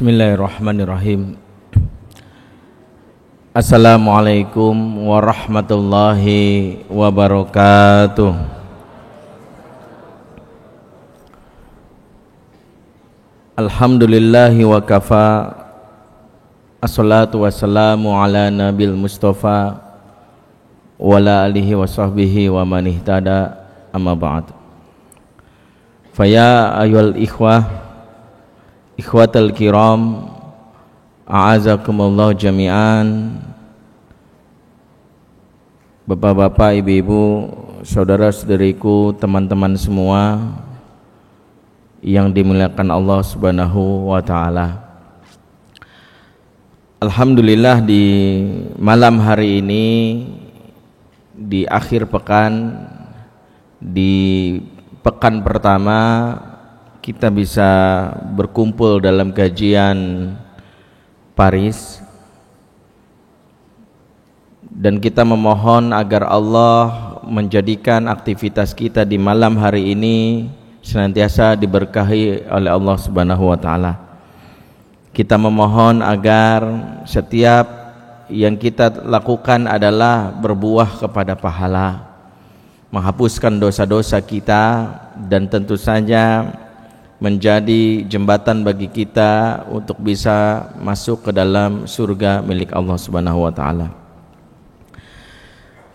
Bismillahirrahmanirrahim. Assalamualaikum warahmatullahi wabarakatuh. Alhamdulillahi wa kafa. Assalatu wassalamu ala nabil mustafa wa ala alihi wa sahbihi wa man ihtada, amma ba'd. Faya ayyuhal ikhwatal kiram, a'azakumullah jami'an. Bapak-bapak, ibu-ibu, saudara-saudariku, teman-teman semua yang dimuliakan Allah Subhanahu wa taala. Alhamdulillah, di malam hari ini, di akhir pekan, di pekan pertama, kita bisa berkumpul dalam kajian Paris, dan kita memohon agar Allah menjadikan aktivitas kita di malam hari ini senantiasa diberkahi oleh Allah Subhanahu wa taala. Kita memohon agar setiap yang kita lakukan adalah berbuah kepada pahala, menghapuskan dosa-dosa kita, dan tentu saja menjadi jembatan bagi kita untuk bisa masuk ke dalam surga milik Allah Subhanahu wa taala.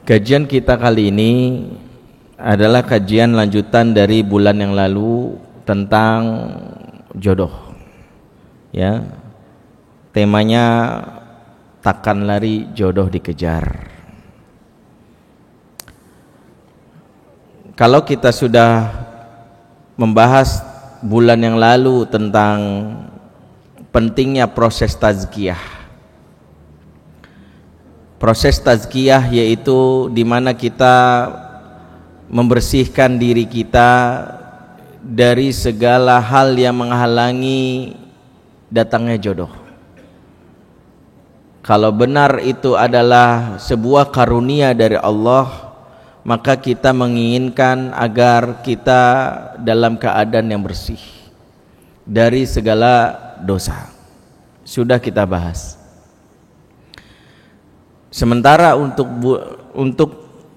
Kajian kita kali ini adalah kajian lanjutan dari bulan yang lalu tentang jodoh. Ya. Temanya takkan lari jodoh dikejar. Kalau kita sudah membahas bulan yang lalu tentang pentingnya proses tazkiyah. Proses tazkiyah yaitu di mana kita membersihkan diri kita dari segala hal yang menghalangi datangnya jodoh. Kalau benar itu adalah sebuah karunia dari Allah, maka kita menginginkan agar kita dalam keadaan yang bersih dari segala dosa. Sudah kita bahas. Sementara untuk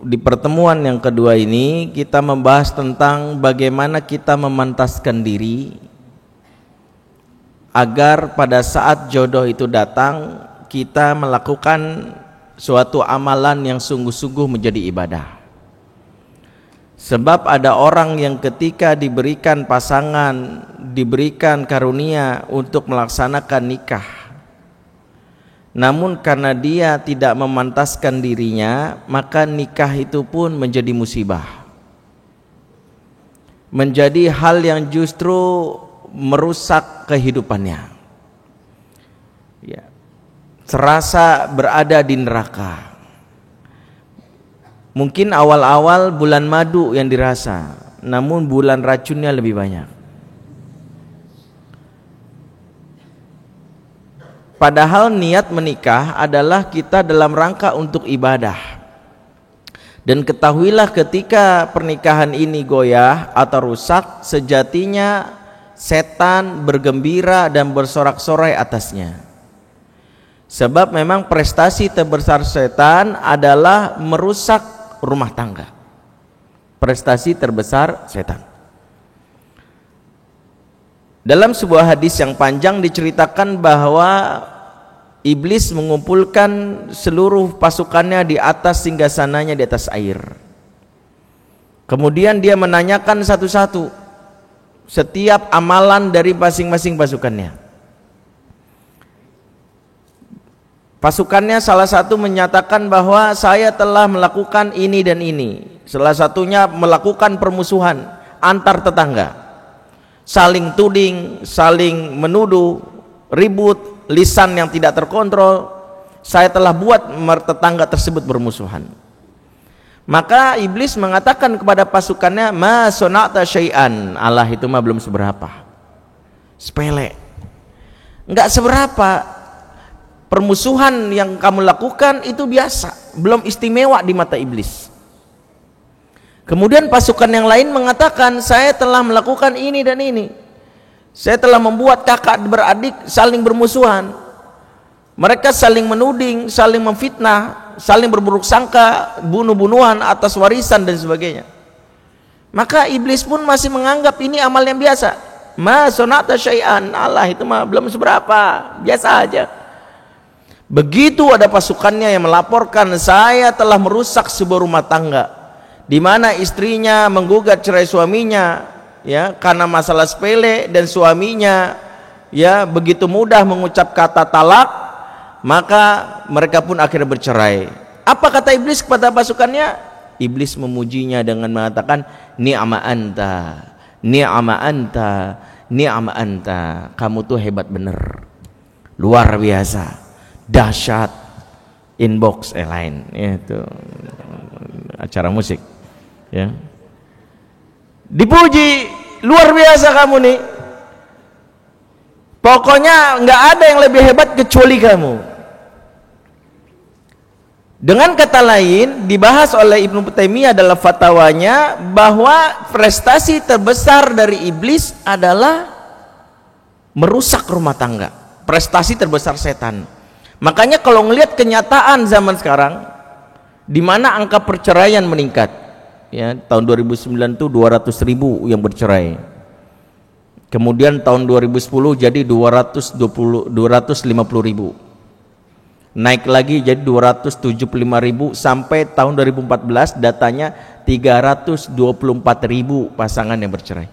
di pertemuan yang kedua ini, kita membahas tentang bagaimana kita memantaskan diri agar pada saat jodoh itu datang, kita melakukan suatu amalan yang sungguh-sungguh menjadi ibadah. Sebab ada orang yang ketika diberikan pasangan, diberikan karunia untuk melaksanakan nikah, namun karena dia tidak memantaskan dirinya, maka nikah itu pun menjadi musibah, menjadi hal yang justru merusak kehidupannya. Ya, terasa berada di neraka. Mungkin awal-awal bulan madu yang dirasa, namun bulan racunnya lebih banyak. Padahal niat menikah adalah kita dalam rangka untuk ibadah. Dan ketahuilah ketika pernikahan ini goyah atau rusak, sejatinya setan bergembira dan bersorak-sorai atasnya. Sebab memang prestasi terbesar setan adalah merusak rumah tangga. Prestasi terbesar setan. Dalam sebuah hadis yang panjang diceritakan bahwa iblis mengumpulkan seluruh pasukannya di atas singgasananya di atas air. Kemudian dia menanyakan satu-satu setiap amalan dari masing-masing pasukannya. Pasukannya salah satu menyatakan bahwa saya telah melakukan ini dan ini. Salah satunya melakukan permusuhan antar tetangga, saling tuding, saling menuduh, ribut, lisan yang tidak terkontrol. Saya telah buat tetangga tersebut bermusuhan. Maka iblis mengatakan kepada pasukannya, ma sona'ta syai'an. Allah, itu mah belum seberapa, sepele, enggak seberapa. Permusuhan yang kamu lakukan itu biasa, belum istimewa di mata iblis. Kemudian pasukan yang lain mengatakan, saya telah melakukan ini dan ini. Saya telah membuat kakak beradik saling bermusuhan. Mereka saling menuding, saling memfitnah, saling berburuk sangka, bunuh-bunuhan atas warisan dan sebagainya. Maka iblis pun masih menganggap ini amal yang biasa. Ma sonata syai'an, Allah itu mah belum seberapa, biasa aja. Begitu ada pasukannya yang melaporkan saya telah merusak sebuah rumah tangga, di mana istrinya menggugat cerai suaminya, ya, karena masalah sepele, dan suaminya ya begitu mudah mengucap kata talak, maka mereka pun akhirnya bercerai. Apa kata iblis kepada pasukannya? Iblis memujinya dengan mengatakan ni'ma anta, ni'ma anta, ni'ma anta. Kamu tuh hebat bener, luar biasa, dahsyat. Inbox lain itu acara musik, ya, dipuji, luar biasa kamu nih, pokoknya nggak ada yang lebih hebat kecuali kamu. Dengan kata lain, dibahas oleh Ibnu Taimiyah dalam fatwanya bahwa prestasi terbesar dari iblis adalah merusak rumah tangga, prestasi terbesar setan. Makanya kalau ngelihat kenyataan zaman sekarang, di mana angka perceraian meningkat, ya, tahun 2009 itu 200.000 yang bercerai, kemudian tahun 2010 jadi 250.000, naik lagi jadi 275.000, sampai tahun 2014 datanya 324.000 pasangan yang bercerai.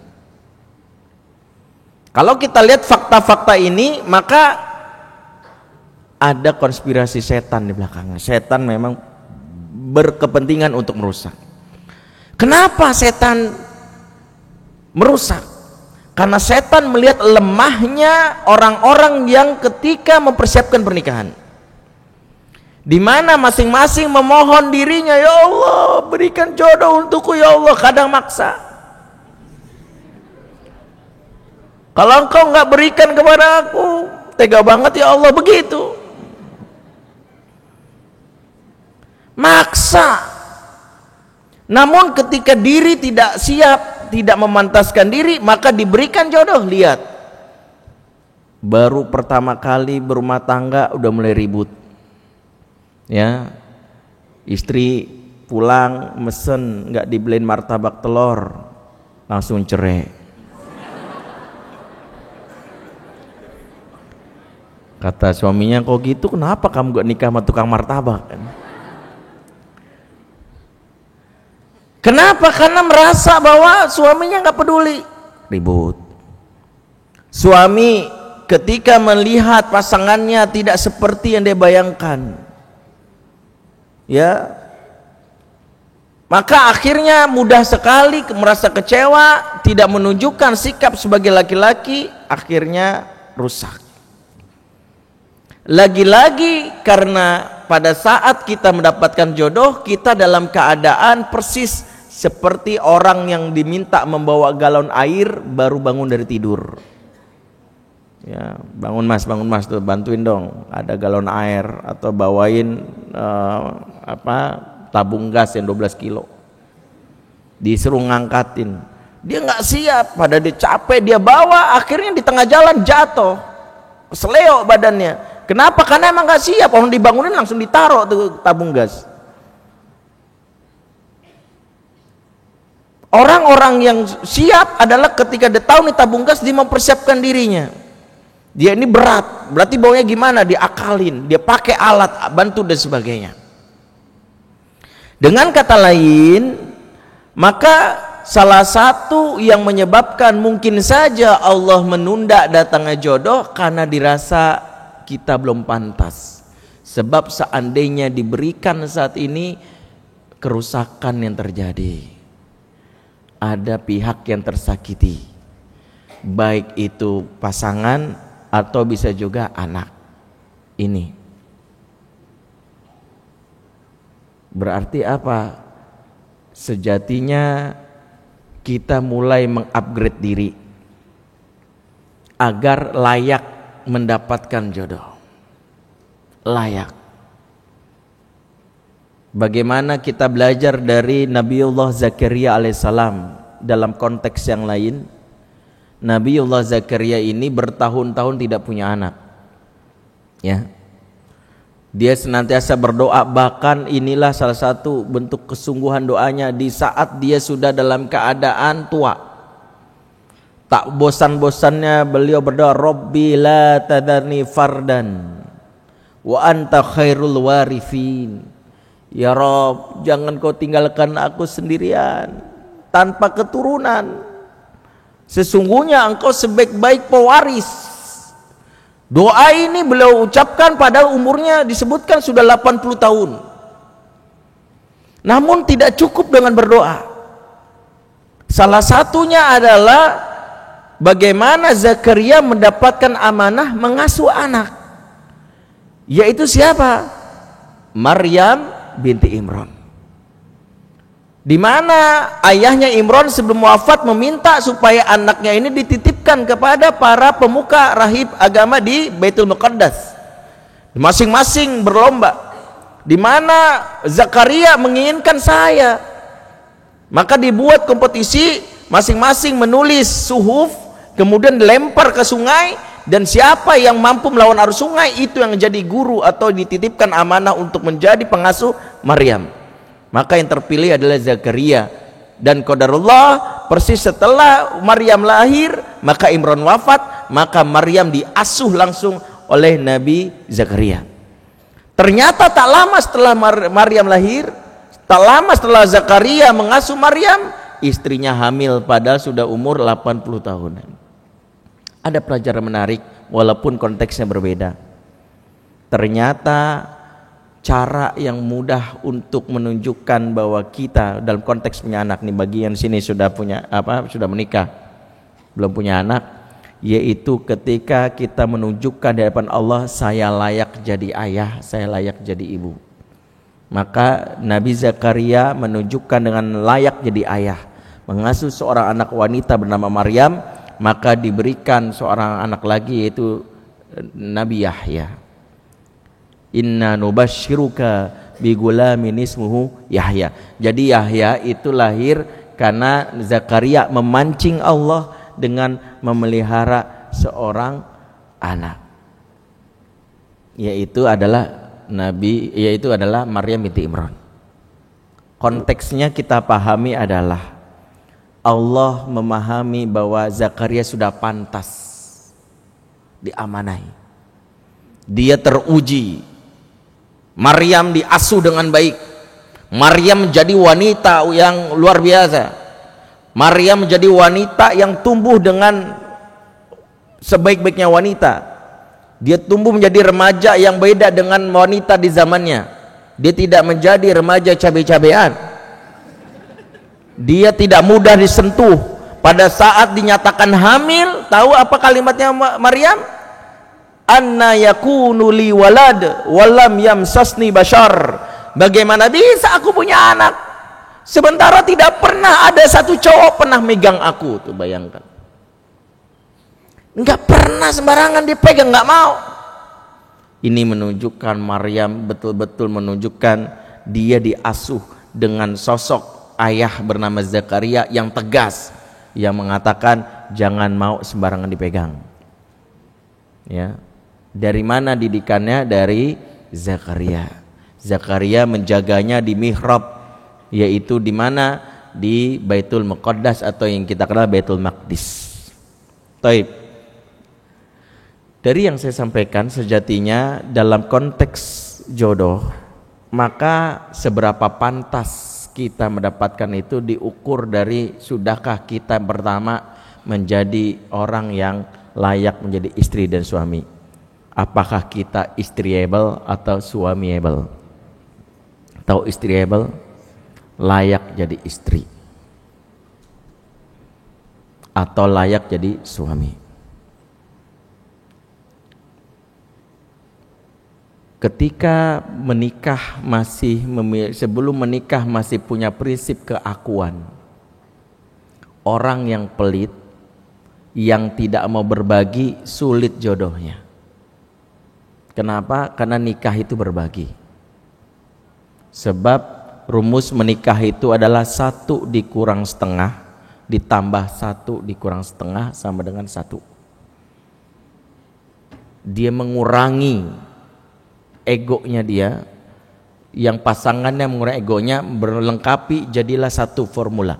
Kalau kita lihat fakta-fakta ini, maka ada konspirasi setan di belakangnya. Setan memang berkepentingan untuk merusak. Kenapa setan merusak? Karena setan melihat lemahnya orang-orang yang ketika mempersiapkan pernikahan, di mana masing-masing memohon dirinya, ya Allah berikan jodoh untukku ya Allah, kadang maksa. Kalau engkau nggak berikan kepada aku, tega banget ya Allah, begitu, maksa. Namun ketika diri tidak siap, tidak memantaskan diri, maka diberikan jodoh. Lihat, baru pertama kali berumah tangga udah mulai ribut, ya, istri pulang mesen nggak dibeliin martabak telur, langsung cerai. Kata suaminya, kok gitu, kenapa kamu gak nikah sama tukang martabak? Kenapa? Karena merasa bahwa suaminya gak peduli, ribut. Suami ketika melihat pasangannya tidak seperti yang dia bayangkan, ya, maka akhirnya mudah sekali merasa kecewa, tidak menunjukkan sikap sebagai laki-laki, akhirnya rusak. Lagi-lagi karena pada saat kita mendapatkan jodoh, kita dalam keadaan persis seperti orang yang diminta membawa galon air baru bangun dari tidur. Ya, bangun mas tuh, bantuin dong, ada galon air, atau bawain tabung gas yang 12 kilo. Disuruh ngangkatin, dia nggak siap, pada dia capek, dia bawa, akhirnya di tengah jalan jatuh, seleo badannya. Kenapa? Karena emang gak siap, orang dibangunin langsung ditaruh tuh tabung gas. Orang-orang yang siap adalah ketika dia tahu nih tabung gas, dia mempersiapkan dirinya. Dia ini berat, berarti baunya gimana? Diakalin, dia pakai alat bantu dan sebagainya. Dengan kata lain, maka salah satu yang menyebabkan mungkin saja Allah menunda datangnya jodoh karena dirasa kita belum pantas. Sebab seandainya diberikan saat ini, kerusakan yang terjadi, ada pihak yang tersakiti, baik itu pasangan atau bisa juga anak. Ini berarti apa? Sejatinya kita mulai mengupgrade diri agar layak mendapatkan jodoh, layak. Bagaimana kita belajar dari Nabiullah Zakaria alaihissalam dalam konteks yang lain, Nabiullah Zakaria ini bertahun-tahun tidak punya anak. Ya. Dia senantiasa berdoa, bahkan inilah salah satu bentuk kesungguhan doanya di saat dia sudah dalam keadaan tua. Tak bosan-bosannya beliau berdoa, Rabbi la tadarni fardan wa anta khairul warithin. Ya Rabb, jangan kau tinggalkan aku sendirian tanpa keturunan. Sesungguhnya engkau sebaik-baik pewaris. Doa ini beliau ucapkan pada umurnya disebutkan sudah 80 tahun. Namun tidak cukup dengan berdoa. Salah satunya adalah bagaimana Zakaria mendapatkan amanah mengasuh anak. Yaitu siapa? Maryam binti Imran. Di mana ayahnya Imran sebelum wafat meminta supaya anaknya ini dititipkan kepada para pemuka rahib agama di Baitul Muqaddas. Masing-masing berlomba. Di mana Zakaria menginginkan saya. Maka dibuat kompetisi, masing-masing menulis suhuf, kemudian dilempar ke sungai, dan siapa yang mampu melawan arus sungai itu yang jadi guru atau dititipkan amanah untuk menjadi pengasuh Maryam. Maka yang terpilih adalah Zakaria, dan qadarullah persis setelah Maryam lahir maka Imran wafat, maka Maryam diasuh langsung oleh Nabi Zakaria. Ternyata tak lama setelah Maryam lahir, tak lama setelah Zakaria mengasuh Maryam, istrinya hamil padahal sudah umur 80 tahunan. Ada pelajaran menarik walaupun konteksnya berbeda. Ternyata cara yang mudah untuk menunjukkan bahwa kita dalam konteks punya anak nih, bagian sini sudah punya sudah menikah, belum punya anak, yaitu ketika kita menunjukkan di hadapan Allah, saya layak jadi ayah, saya layak jadi ibu. Maka Nabi Zakaria menunjukkan dengan layak jadi ayah, mengasuh seorang anak wanita bernama Maryam, maka diberikan seorang anak lagi yaitu Nabi Yahya. Inna nubashiruka bi gulamin ismuhu Yahya. Jadi Yahya itu lahir karena Zakaria memancing Allah dengan memelihara seorang anak, yaitu adalah Maryam binti Imran. Konteksnya kita pahami adalah Allah memahami bahwa Zakaria sudah pantas diamanahi. Dia teruji. Maryam diasuh dengan baik. Maryam menjadi wanita yang luar biasa. Maryam menjadi wanita yang tumbuh dengan sebaik-baiknya wanita. Dia tumbuh menjadi remaja yang beda dengan wanita di zamannya. Dia tidak menjadi remaja cabe-cabean. Dia tidak mudah disentuh. Pada saat dinyatakan hamil, tahu apa kalimatnya Maryam? Anna yakunu li walad walam yamsasni bashar. Bagaimana bisa aku punya anak sementara tidak pernah ada satu cowok pernah megang aku? Tuh bayangkan. Enggak pernah sembarangan dipegang, enggak mau. Ini menunjukkan Maryam betul-betul menunjukkan dia diasuh dengan sosok ayah bernama Zakaria yang tegas, yang mengatakan jangan mau sembarangan dipegang. Ya. Dari mana didikannya? Dari Zakaria. Zakaria menjaganya di mihrab, yaitu di mana? Di Baitul Muqaddas atau yang kita kenal Baitul Maqdis. Taib. Dari yang saya sampaikan, sejatinya dalam konteks jodoh, maka seberapa pantas kita mendapatkan itu diukur dari sudahkah kita pertama menjadi orang yang layak menjadi istri dan suami. Apakah kita istriable atau suamiable? Tahu istriable? Layak jadi istri atau layak jadi suami. Ketika menikah sebelum menikah masih punya prinsip keakuan. Orang yang pelit, yang tidak mau berbagi, sulit jodohnya. Kenapa? Karena nikah itu berbagi. Sebab rumus menikah itu adalah 1 dikurang setengah ditambah 1 dikurang setengah sama dengan 1. Dia mengurangi egonya dia, yang pasangannya mengurangi egonya, berlengkapi, jadilah 1 formula.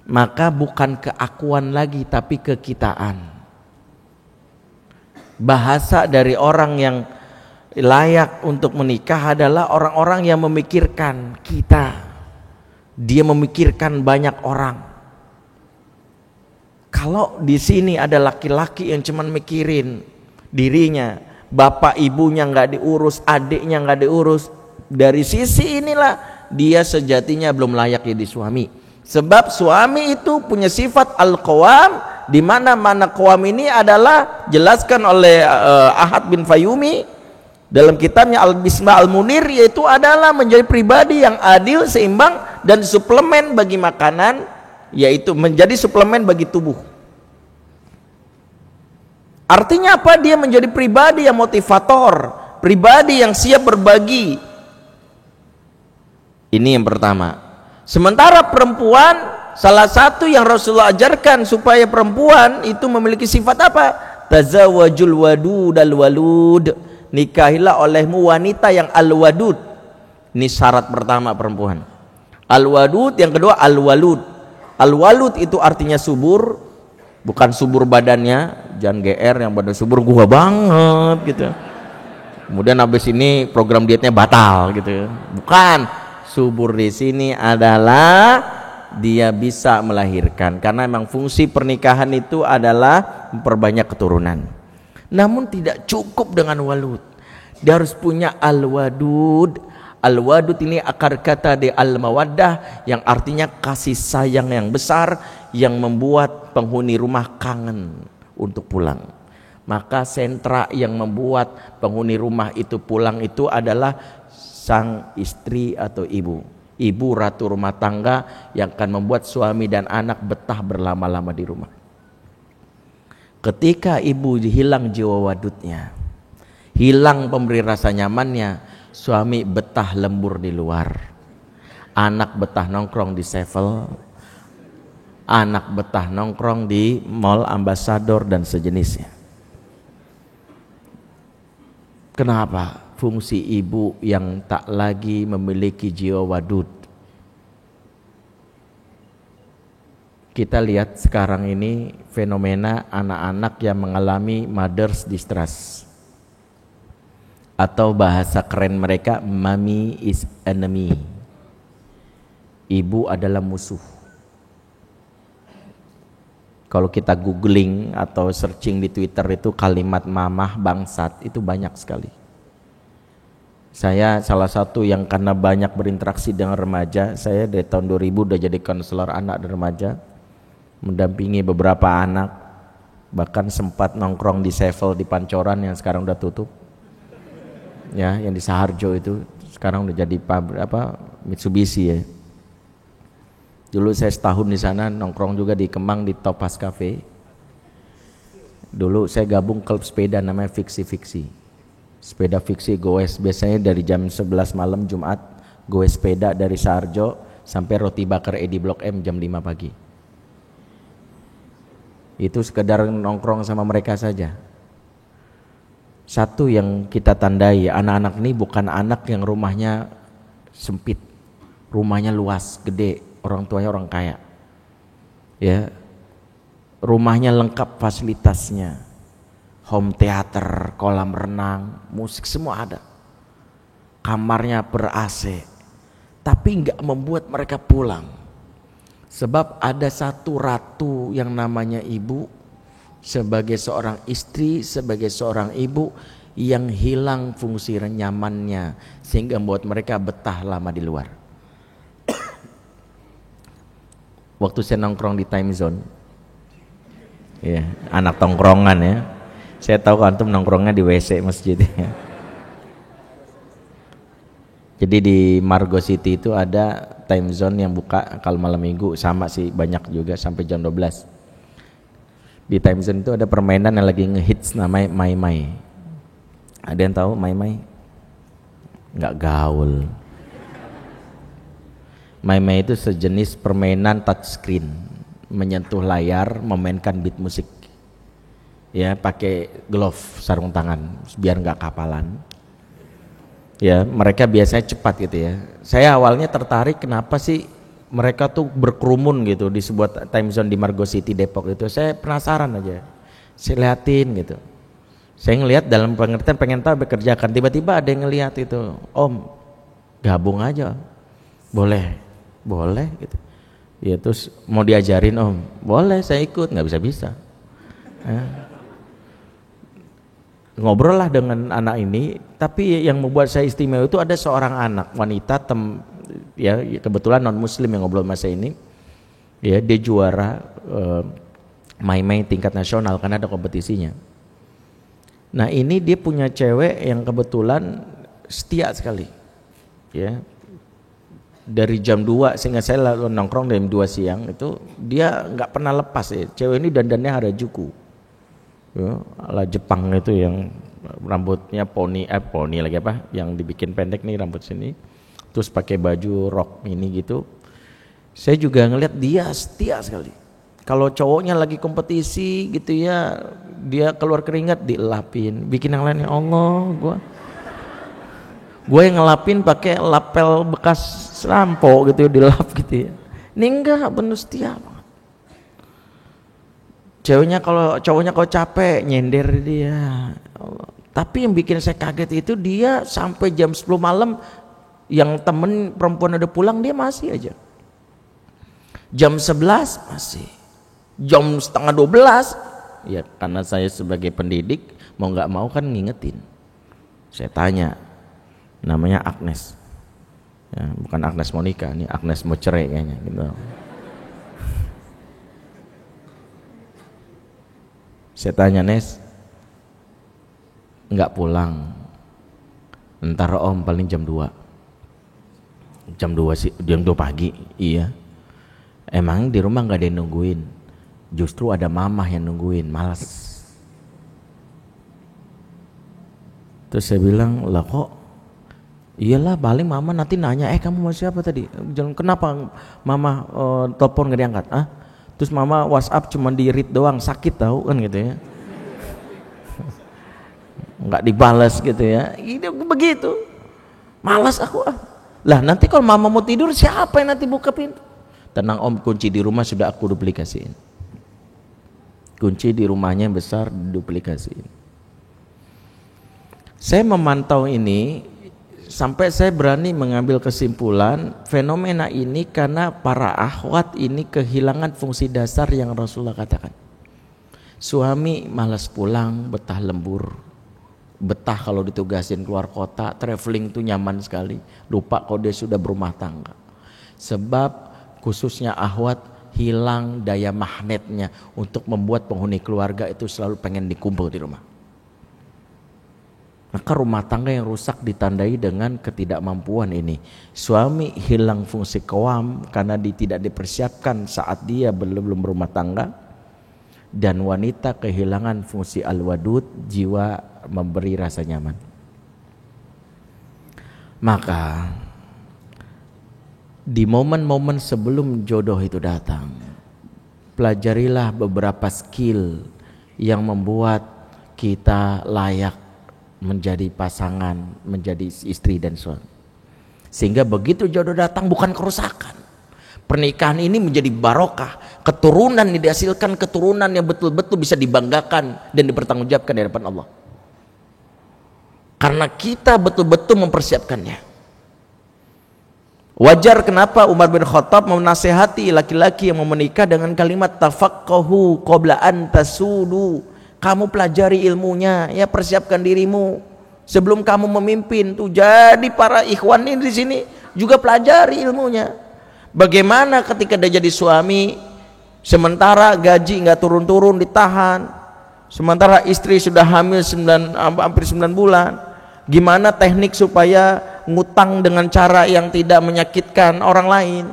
Maka bukan keakuan lagi tapi kekitaan. Bahasa dari orang yang layak untuk menikah adalah orang-orang yang memikirkan kita. Dia memikirkan banyak orang. Kalau di sini ada laki-laki yang cuma mikirin dirinya, bapak ibunya nggak diurus, adiknya nggak diurus, dari sisi inilah dia sejatinya belum layak jadi suami. Sebab suami itu punya sifat al-qawam, di mana qawam ini adalah jelaskan oleh Ahad bin Fayumi dalam kitabnya Al-Bisma Al-Munir, yaitu adalah menjadi pribadi yang adil, seimbang, dan suplemen bagi makanan, yaitu menjadi suplemen bagi tubuh. Artinya apa? Dia menjadi pribadi yang motivator, pribadi yang siap berbagi. Ini yang pertama. Sementara perempuan, salah satu yang Rasulullah ajarkan supaya perempuan itu memiliki sifat apa? Tazawwajul wadud al-walud. Nikahilah olehmu wanita yang al-wadud. Ini syarat pertama perempuan. Al-wadud, yang kedua al-walud. Al-walud itu artinya subur, bukan subur badannya, jangan GR yang badan subur gua banget gitu. Kemudian habis ini program dietnya batal gitu. Bukan. Subur di sini adalah dia bisa melahirkan, karena memang fungsi pernikahan itu adalah memperbanyak keturunan. Namun tidak cukup dengan walud, dia harus punya al-wadud. Al-wadud ini akar kata di al-mawaddah, yang artinya kasih sayang yang besar, yang membuat penghuni rumah kangen untuk pulang. Maka sentra yang membuat penghuni rumah itu pulang itu adalah sang istri atau ibu ratu rumah tangga, yang akan membuat suami dan anak betah berlama-lama di rumah. Ketika ibu hilang jiwa wadudnya, hilang pemberi rasa nyamannya, suami betah lembur di luar, anak betah nongkrong di Sevel, anak betah nongkrong di Mall Ambassador dan sejenisnya. Kenapa? Fungsi ibu yang tak lagi memiliki jiwa wadud. Kita lihat sekarang ini fenomena anak-anak yang mengalami mother's distress, atau bahasa keren mereka, mommy is enemy. Ibu adalah musuh. Kalau kita googling atau searching di Twitter itu kalimat mamah bangsat itu banyak sekali. Saya salah satu yang karena banyak berinteraksi dengan remaja, saya dari tahun 2000 udah jadi konselor anak dan remaja, mendampingi beberapa anak, bahkan sempat nongkrong di Sevel di Pancoran yang sekarang udah tutup, ya, yang di Saharjo itu sekarang udah jadi Mitsubishi ya. Dulu saya setahun di sana nongkrong juga di Kemang di Topaz Cafe. Dulu saya gabung klub sepeda namanya Fiksi. Sepeda fiksi goes, biasanya dari jam 11 malam Jumat goes sepeda dari Saharjo sampai Roti Bakar Edi Blok M jam 5 pagi. Itu sekedar nongkrong sama mereka saja. Satu yang kita tandai, anak-anak ini bukan anak yang rumahnya sempit, rumahnya luas, gede, orang tuanya orang kaya, ya, rumahnya lengkap fasilitasnya. Home theater, kolam renang, musik semua ada. Kamarnya ber AC. Tapi enggak membuat mereka pulang. Sebab ada satu ratu yang namanya ibu, sebagai seorang istri, sebagai seorang ibu, yang hilang fungsi nyamannya, sehingga membuat mereka betah lama di luar. Waktu saya nongkrong di Time Zone, ya, anak tongkrongan ya, saya tahu antum nongkrongnya di WC masjid. Jadi di Margo City itu ada Time Zone yang buka kalau malam minggu, sama sih banyak juga sampai jam 12. Di Time Zone itu ada permainan yang lagi ngehits namanya Mai Mai. Ada yang tahu Mai Mai? Nggak gaul. Maimai itu sejenis permainan touchscreen, menyentuh layar, memainkan beat musik. Ya, pakai glove, sarung tangan, biar nggak kapalan. Ya, mereka biasanya cepat gitu ya. Saya awalnya tertarik kenapa sih mereka tuh berkerumun gitu di sebuah time zone di Margo City Depok itu. Saya penasaran aja. Saya liatin gitu. Saya ngelihat dalam pengertian pengen tahu bekerjakan. Tiba-tiba ada yang ngelihat itu, Om, gabung aja. Boleh gitu. Ya terus mau diajarin Om, boleh saya ikut, nggak bisa. Ngobrol lah dengan anak ini, tapi yang membuat saya istimewa itu ada seorang anak wanita ya kebetulan non muslim yang ngobrol sama saya ini. Ya, dia juara main tingkat nasional karena ada kompetisinya. Nah, ini dia punya cewek yang kebetulan setia sekali. Ya. Dari jam 2 sehingga saya nongkrong dari jam 2 siang itu dia nggak pernah lepas ya. Cewek ini dandannya Harajuku. Ya, ala Jepang itu yang rambutnya poni lagi apa yang dibikin pendek nih rambut sini, terus pakai baju rok ini gitu. Saya juga ngelihat dia setia sekali. Kalau cowoknya lagi kompetisi gitu ya, dia keluar keringat dielapin, bikin yang lain. Allah, gue yang ngelapin pakai lapel bekas sampo gitu dilap gitu ya. Ini enggak, bener setia. Cowoknya kalau capek nyender dia. Tapi yang bikin saya kaget itu dia sampai jam 10 malam yang temen perempuan udah pulang dia masih aja. Jam 11 masih. Jam setengah 12 ya karena saya sebagai pendidik mau nggak mau kan ngingetin. Saya tanya, namanya Agnes. Ya, bukan Agnes Monica, ini Agnes mau cerai kayaknya gitu. Saya tanya, Nes, nggak pulang? Ntar Om paling jam 2. Jam 2 sih, jam 2 pagi. Iya. Emang di rumah nggak ada yang nungguin? Justru ada mamah yang nungguin, malas. Terus saya bilang, lah kok? Iyalah, paling mama nanti nanya, kamu mau siapa tadi? Kenapa mama telepon nggak diangkat? Terus mama WhatsApp cuma di read doang, sakit tahu kan gitu ya. Nggak dibalas gitu ya. Itu begitu. Malas aku Lah nanti kalau mama mau tidur siapa yang nanti buka pintu? Tenang Om, kunci di rumah sudah aku duplikasiin. Kunci di rumahnya yang besar duplikasiin. Saya memantau ini sampai saya berani mengambil kesimpulan fenomena ini karena para akhwat ini kehilangan fungsi dasar yang Rasulullah katakan. Suami malas pulang, betah lembur, betah kalau ditugasin keluar kota, traveling tuh nyaman sekali, lupa kalau dia sudah berumah tangga. Sebab khususnya akhwat hilang daya magnetnya untuk membuat penghuni keluarga itu selalu pengen dikumpul di rumah. Maka rumah tangga yang rusak ditandai dengan ketidakmampuan ini. Suami hilang fungsi qawam karena tidak dipersiapkan saat dia belum berumah tangga, dan wanita kehilangan fungsi al-wadud, jiwa memberi rasa nyaman. Maka di momen-momen sebelum jodoh itu datang, pelajarilah beberapa skill yang membuat kita layak menjadi pasangan, menjadi istri dan suami. Sehingga begitu jodoh datang bukan kerusakan. Pernikahan ini menjadi barokah, keturunan yang dihasilkan, keturunan yang betul-betul bisa dibanggakan dan dipertanggungjawabkan di hadapan Allah. Karena kita betul-betul mempersiapkannya. Wajar kenapa Umar bin Khattab menasihati laki-laki yang mau menikah dengan kalimat tafaqqahu qabla an tasudu. Kamu pelajari ilmunya, ya persiapkan dirimu sebelum kamu memimpin tuh. Jadi para ikhwan ini di sini juga pelajari ilmunya. Bagaimana ketika dia jadi suami, sementara gaji nggak turun-turun ditahan, sementara istri sudah hamil hampir 9 bulan. Gimana teknik supaya ngutang dengan cara yang tidak menyakitkan orang lain?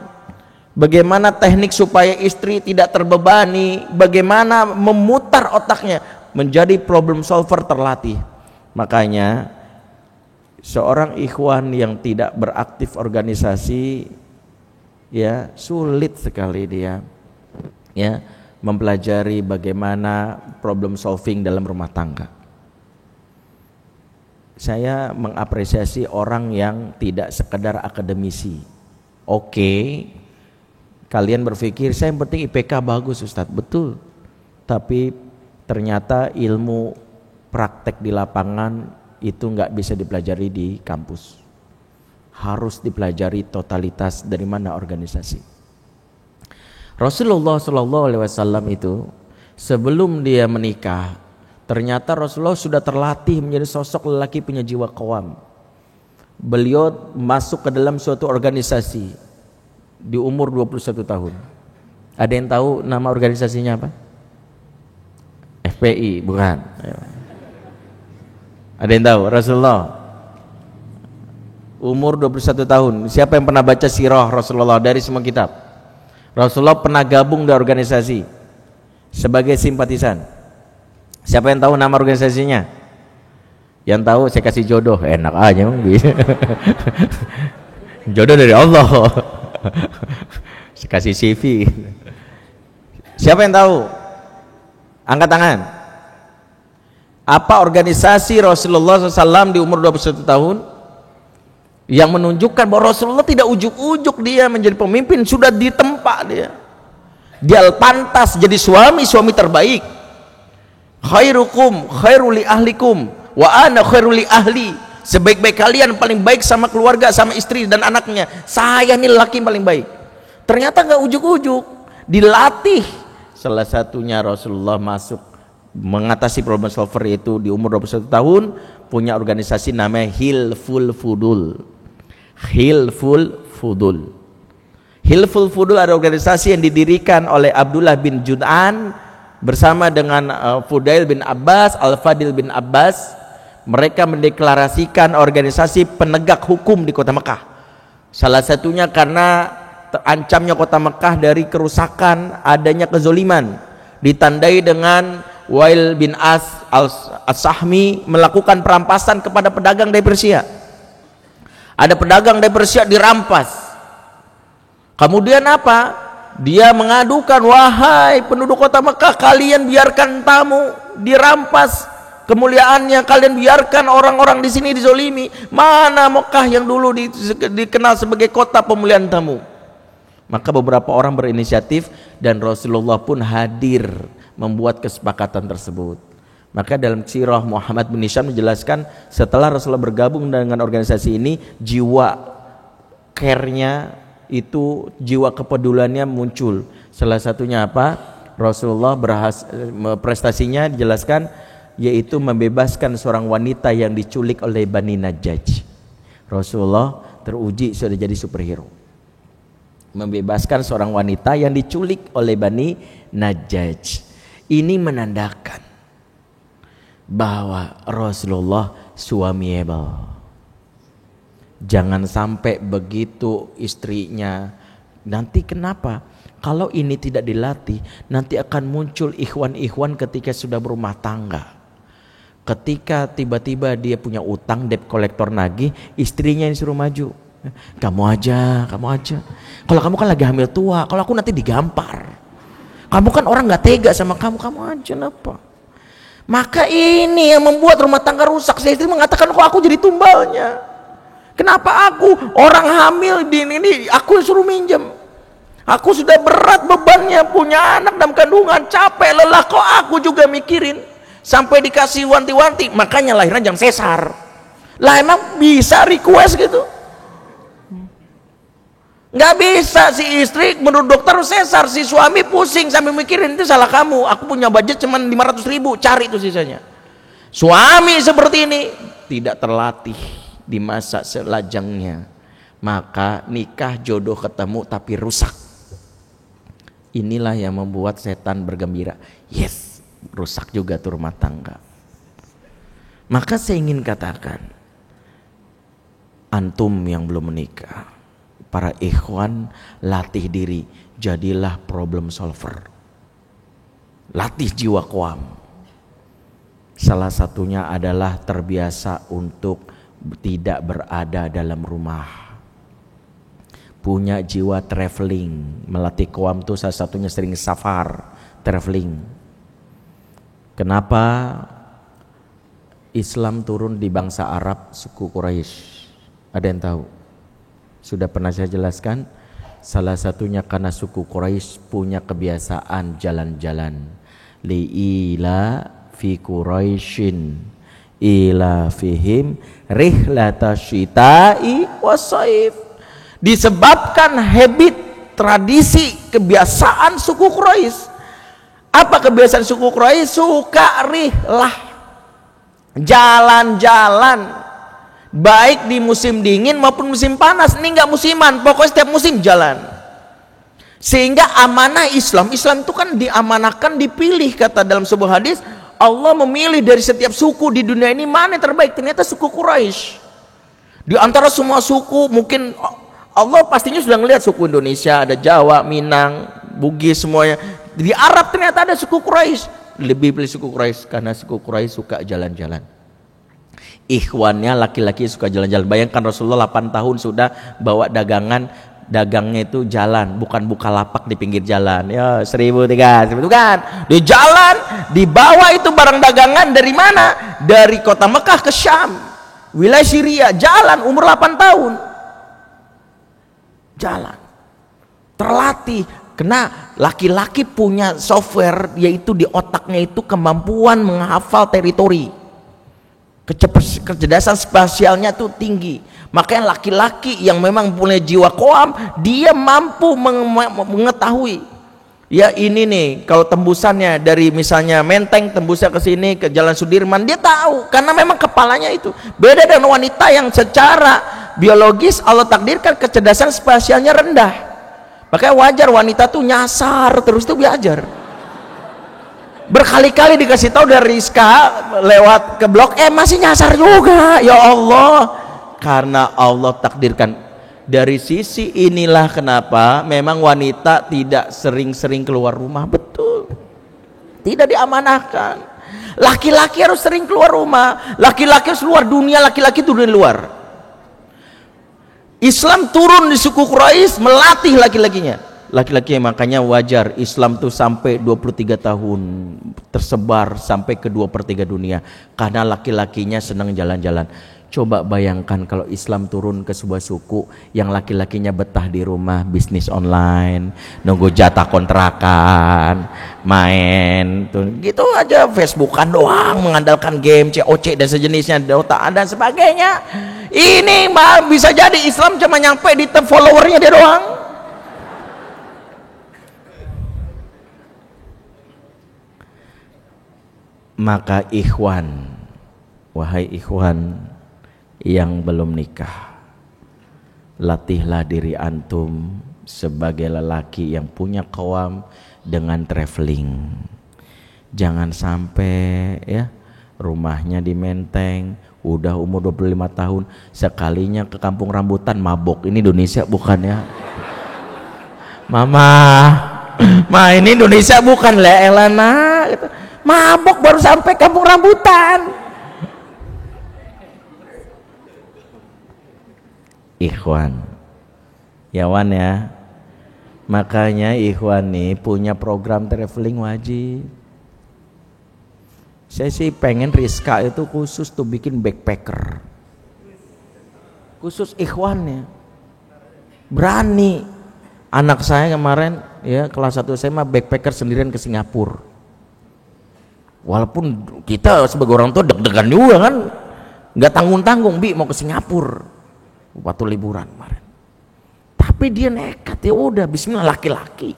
Bagaimana teknik supaya istri tidak terbebani? Bagaimana memutar otaknya menjadi problem solver terlatih? Makanya seorang ikhwan yang tidak beraktif organisasi ya sulit sekali dia ya mempelajari bagaimana problem solving dalam rumah tangga. Saya mengapresiasi orang yang tidak sekedar akademisi. Oke, kalian berpikir saya yang penting IPK bagus Ustadz, betul. Tapi ternyata ilmu praktek di lapangan itu nggak bisa dipelajari di kampus. Harus dipelajari totalitas dari mana organisasi. Rasulullah SAW itu sebelum dia menikah, ternyata Rasulullah sudah terlatih menjadi sosok lelaki punya jiwa qawam. Beliau masuk ke dalam suatu organisasi di umur 21 tahun. Ada yang tahu nama organisasinya apa? FPI, bukan? Ada yang tahu? Rasulullah umur 21 tahun. Siapa yang pernah baca sirah Rasulullah dari semua kitab? Rasulullah pernah gabung di organisasi sebagai simpatisan. Siapa yang tahu nama organisasinya? Yang tahu saya kasih jodoh. Enak aja emang bisa. Jodoh dari Allah. Saya kasih CV. Siapa yang tahu? Angkat tangan. Apa organisasi Rasulullah SAW di umur 21 tahun yang menunjukkan bahwa Rasulullah tidak ujuk-ujuk dia menjadi pemimpin, sudah ditempa dia pantas jadi suami terbaik. Khairukum khairuli ahlikum wa ana khairuli ahli. Sebaik-baik kalian paling baik sama keluarga, sama istri dan anaknya. Saya ini laki paling baik. Ternyata nggak ujuk-ujuk, dilatih. Salah satunya Rasulullah masuk mengatasi problem solver itu di umur 21 tahun, punya organisasi namanya Hilful Fudul. Hilful Fudul. Hilful Fudul ada organisasi yang didirikan oleh Abdullah bin Jud'an bersama dengan Fudail bin Abbas, Al-Fadil bin Abbas. Mereka mendeklarasikan organisasi penegak hukum di kota Mekah. Salah satunya karena terancamnya kota Mekah dari kerusakan, adanya kezoliman, ditandai dengan Wail bin As-Sahmi melakukan perampasan kepada pedagang dari Persia. Ada pedagang dari Persia dirampas. Kemudian apa? Dia mengadukan, wahai penduduk kota Mekah, kalian biarkan tamu dirampas kemuliaannya, kalian biarkan orang-orang di sini dizolimi. Mana Mekah yang dulu dikenal sebagai kota pemulihan tamu? Maka beberapa orang berinisiatif dan Rasulullah pun hadir membuat kesepakatan tersebut. Maka dalam sirah Muhammad bin Hisham menjelaskan, setelah Rasulullah bergabung dengan organisasi ini, jiwa care-nya itu, jiwa kepeduliannya muncul. Salah satunya apa? Rasulullah prestasinya dijelaskan, yaitu membebaskan seorang wanita yang diculik oleh Bani Najjaj. Rasulullah teruji sudah jadi superhero, membebaskan seorang wanita yang diculik oleh Bani Najjaj. Ini menandakan bahwa Rasulullah suamiable. Jangan sampai begitu istrinya. Nanti kenapa? Kalau ini tidak dilatih, nanti akan muncul ikhwan-ikhwan ketika sudah berumah tangga. Ketika tiba-tiba dia punya utang, debt collector nagih, istrinya yang suruh maju. Kamu aja. Kalau kamu kan lagi hamil tua, kalau aku nanti digampar. Kamu kan orang gak tega sama kamu aja apa? Maka ini yang membuat rumah tangga rusak. Saya istri mengatakan, kok aku jadi tumbalnya? Kenapa aku orang hamil di ini aku suruh minjem? Aku sudah berat bebannya, punya anak dalam kandungan, capek, lelah, kok aku juga mikirin? Sampai dikasih wanti-wanti, makanya lahirnya jam sesar. Lah emang bisa request gitu? Nggak bisa. Si istri menurut dokter sesar, si suami pusing sambil mikirin, itu salah kamu, aku punya budget cuma 500.000, cari itu sisanya. Suami seperti ini tidak terlatih di masa selajangnya, maka nikah jodoh ketemu tapi rusak. Inilah yang membuat setan bergembira. Yes, rusak juga tuh rumah tangga. Maka saya ingin katakan, antum yang belum menikah, para ikhwan, latih diri, jadilah problem solver, latih jiwa qawam. Salah satunya adalah terbiasa untuk tidak berada dalam rumah. punya jiwa traveling. Melatih qawam itu salah satunya sering safar, traveling. Kenapa Islam turun di bangsa Arab, suku Quraisy? Ada yang tahu? Sudah pernah saya jelaskan. Salah satunya karena suku Quraisy punya kebiasaan jalan-jalan. Li'ila fi Quraisyin ila fihim rihlata syita'i wasaif. Disebabkan habit, tradisi, kebiasaan suku Quraisy. Apa kebiasaan suku Quraisy? Suka rihlah, jalan-jalan, baik di musim dingin maupun musim panas. Ini enggak musiman, pokoknya setiap musim jalan. Sehingga amanah Islam itu kan diamanahkan, dipilih, kata dalam sebuah hadis, Allah memilih dari setiap suku di dunia ini mana yang terbaik. Ternyata suku Quraisy. Di antara semua suku, mungkin Allah pastinya sudah melihat suku Indonesia, ada Jawa, Minang, Bugis, semuanya. Di Arab ternyata ada suku Quraisy. Lebih pilih suku Quraisy karena suku Quraisy suka jalan-jalan. Ikhwannya laki-laki suka jalan-jalan. Bayangkan Rasulullah 8 tahun sudah bawa dagangnya itu jalan, bukan buka lapak di pinggir jalan. Ya 1.300 itu kan. Di jalan, dibawa itu barang dagangan dari mana? Dari kota Mekah ke Syam, wilayah Syria, jalan umur 8 tahun. Jalan. Terlatih. Karena laki-laki punya software, yaitu di otaknya itu kemampuan menghafal teritori. Kecerdasan spasialnya tuh tinggi. Makanya laki-laki yang memang punya jiwa qawam, dia mampu mengetahui. Ya ini nih, kalau tembusannya dari misalnya Menteng tembusnya ke sini ke Jalan Sudirman, dia tahu karena memang kepalanya itu. Beda dengan wanita yang secara biologis Allah takdirkan kecerdasan spasialnya rendah. Makanya wajar wanita tuh nyasar terus tuh belajar. Berkali-kali dikasih tahu dari Rizka lewat ke blok, masih nyasar juga. Ya Allah, karena Allah takdirkan. Dari sisi inilah kenapa memang wanita tidak sering-sering keluar rumah. Betul, tidak diamanahkan. Laki-laki harus sering keluar rumah, laki-laki harus luar dunia, laki-laki turun di luar. Islam turun di suku Quraisy melatih laki-lakinya. Laki-laki, makanya wajar Islam tuh sampai 23 tahun tersebar sampai ke 2/3 dunia karena laki-lakinya senang jalan-jalan. Coba bayangkan kalau Islam turun ke sebuah suku yang laki-lakinya betah di rumah, bisnis online, nunggu jatah kontrakan, main tuh gitu aja, Facebookan doang, mengandalkan game, COC dan sejenisnya, Dota dan sebagainya. Ini bisa jadi Islam cuma nyampe di followernya dia doang. Maka ikhwan, wahai ikhwan yang belum nikah, latihlah diri antum sebagai lelaki yang punya qawam dengan traveling. Jangan sampai ya rumahnya di Menteng, udah umur 25 tahun, sekalinya ke kampung rambutan mabok. Ini Indonesia bukan ya? Ma ini Indonesia bukan, Elana gitu. Mabok baru sampai kampung rambutan. Ikhwan, yawan ya, makanya ikhwan nih punya program traveling wajib. Saya sih pengen Rizka itu khusus tuh bikin backpacker, khusus ikhwannya. Berani. Anak saya kemarin ya kelas 1 SMA backpacker sendirian ke Singapura. Walaupun kita sebagai orang tua deg-degan juga kan, nggak tanggung-tanggung bi mau ke Singapura waktu liburan kemarin. Tapi dia nekat, ya udah bismillah, laki-laki.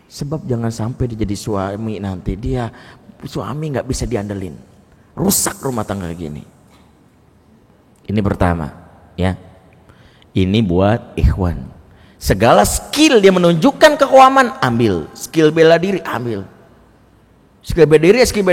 Sebab jangan sampai dia jadi suami nanti dia suami nggak bisa diandelin, rusak rumah tangga gini. Ini pertama ya. Ini buat ikhwan. Segala skill dia menunjukkan keqawaman, ambil. Skill bela diri, ambil. Skill bela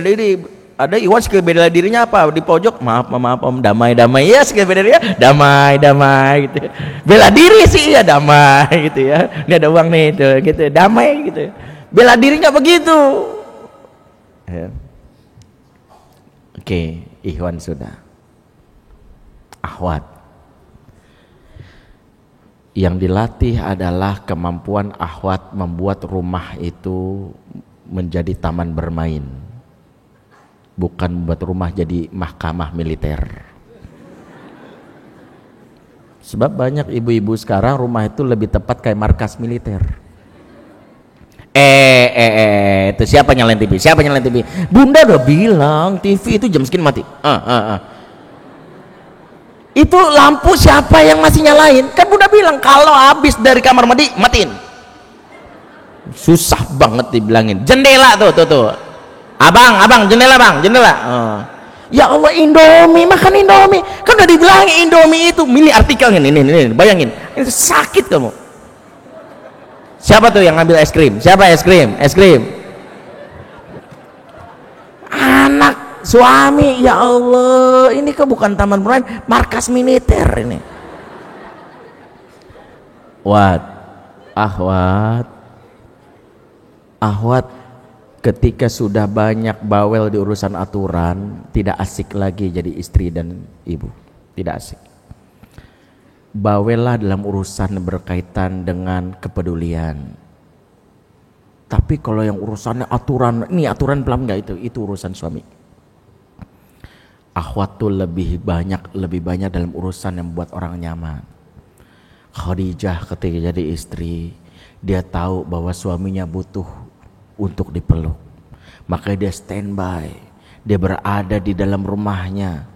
diri, ada Iwan skill bela dirinya apa? Di pojok, maaf om, damai. Ya skill bela dirinya damai gitu. Bela diri sih ya damai gitu ya. Ini ada uang nih gitu, damai gitu. Bela dirinya begitu. Ya. Oke, ikhwan sudah. Ahwat. Yang dilatih adalah kemampuan akhwat membuat rumah itu menjadi taman bermain, bukan membuat rumah jadi mahkamah militer. Sebab banyak ibu-ibu sekarang rumah itu lebih tepat kayak markas militer. Itu siapa nyalain TV? Siapa nyalain TV? Bunda udah bilang TV itu jam segini mati. Itu lampu siapa yang masih nyalain? Kan Bunda bilang kalau habis dari kamar mandi matiin. Susah banget dibilangin. Jendela tuh. Abang, jendela bang, jendela. Ya Allah, Indomie, makan Indomie. Kan udah dibilangin Indomie itu. Ini artikelnya, ini, bayangin. Ini sakit kamu. Siapa tuh yang ngambil es krim? Siapa es krim? Es krim. Anak, suami, ya Allah. Ini kok bukan taman bermain, markas militer ini. Ahwat, ketika sudah banyak bawel di urusan aturan, tidak asik lagi jadi istri dan ibu. Tidak asik. Bawellah dalam urusan berkaitan dengan kepedulian. Tapi kalau yang urusannya aturan, ini aturan pelan enggak, itu urusan suami. Akhwat tuh lebih banyak dalam urusan yang membuat orang nyaman. Khadijah ketika jadi istri, dia tahu bahwa suaminya butuh untuk dipeluk, maka dia standby, dia berada di dalam rumahnya.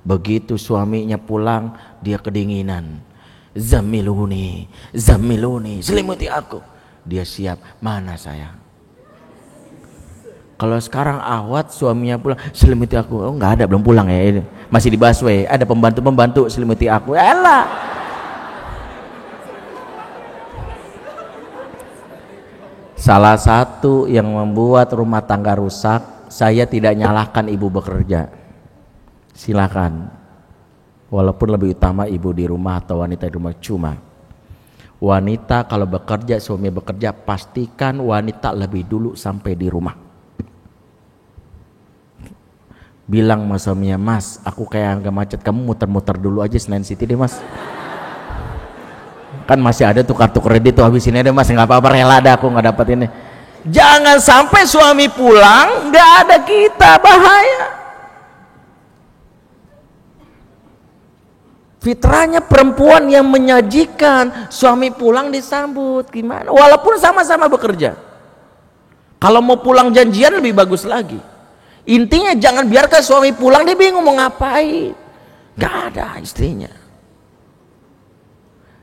Begitu suaminya pulang, dia kedinginan. Zamiluni, selimuti aku. Dia siap, mana sayang? Kalau sekarang ahwat suaminya pulang, selimuti aku. Oh nggak ada, belum pulang ya, masih di busway. Ada pembantu selimuti aku. Elah. Salah satu yang membuat rumah tangga rusak, saya tidak nyalahkan ibu bekerja. Silakan. Walaupun lebih utama ibu di rumah atau wanita di rumah, cuma wanita kalau bekerja, suami bekerja, pastikan wanita lebih dulu sampai di rumah. Bilang sama suaminya, mas, aku kayak agak macet, kamu muter-muter dulu aja Senayan City deh mas. Kan masih ada tuh kartu kredit tuh, habisin aja mas, nggak apa-apa, rela ada aku nggak dapat ini. Jangan sampai suami pulang nggak ada kita, bahaya. Fitrahnya perempuan yang menyajikan, suami pulang disambut gimana? Walaupun sama-sama bekerja. Kalau mau pulang janjian lebih bagus lagi. Intinya jangan biarkan suami pulang dia bingung mau ngapain. Nggak ada istrinya.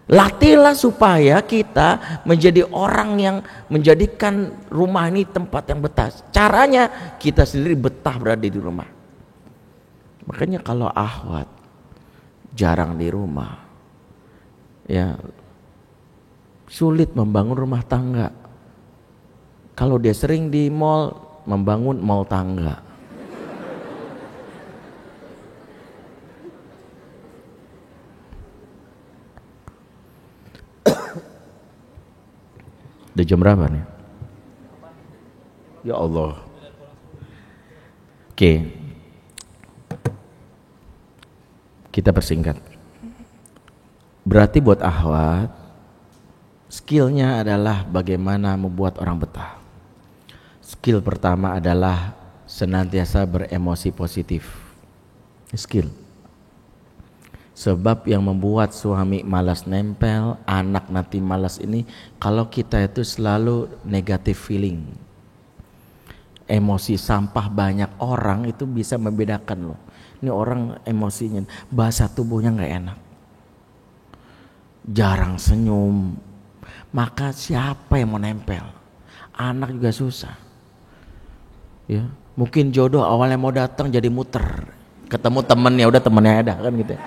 Latihlah supaya kita menjadi orang yang menjadikan rumah ini tempat yang betah. Caranya kita sendiri betah berada di rumah. Makanya kalau ahwat jarang di rumah, ya sulit membangun rumah tangga. Kalau dia sering di mall, membangun mall tangga. Udah jam berapa nih? Ya Allah. Oke. Kita persingkat. Berarti buat ahwat, skillnya adalah bagaimana membuat orang betah. Skill pertama adalah senantiasa beremosi positif. Skill. Sebab yang membuat suami malas nempel, anak nanti malas ini, kalau kita itu selalu negative feeling. Emosi sampah banyak orang itu bisa membedakan loh. Ini orang emosinya, bahasa tubuhnya nggak enak. Jarang senyum. Maka siapa yang mau nempel? Anak juga susah. Ya, mungkin jodoh awalnya mau datang jadi muter. Ketemu temennya, udah temennya ada kan gitu ya.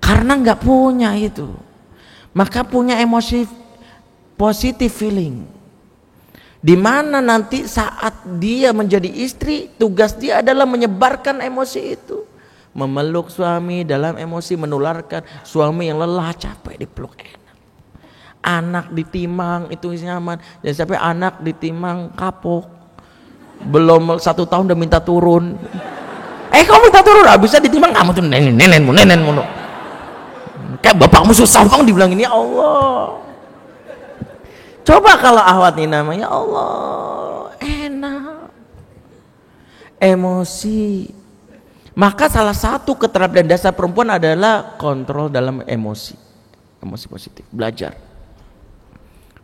Karena nggak punya itu, maka punya emosi positive feeling. Di mana nanti saat dia menjadi istri, tugas dia adalah menyebarkan emosi itu, memeluk suami dalam emosi, menularkan. Suami yang lelah capek dipeluk enak, anak ditimang itu nyaman. Jangan sampai anak ditimang kapok, belum 1 tahun udah minta turun. Kamu minta turun, bisa ditimang kamu tuh nenenmu. kayak bapakmu susah bang dibilang ini, ya Allah. Coba kalau ahwat ini namanya Allah, enak. Emosi. Maka salah satu keterampilan dasar perempuan adalah kontrol dalam emosi. Emosi positif, belajar.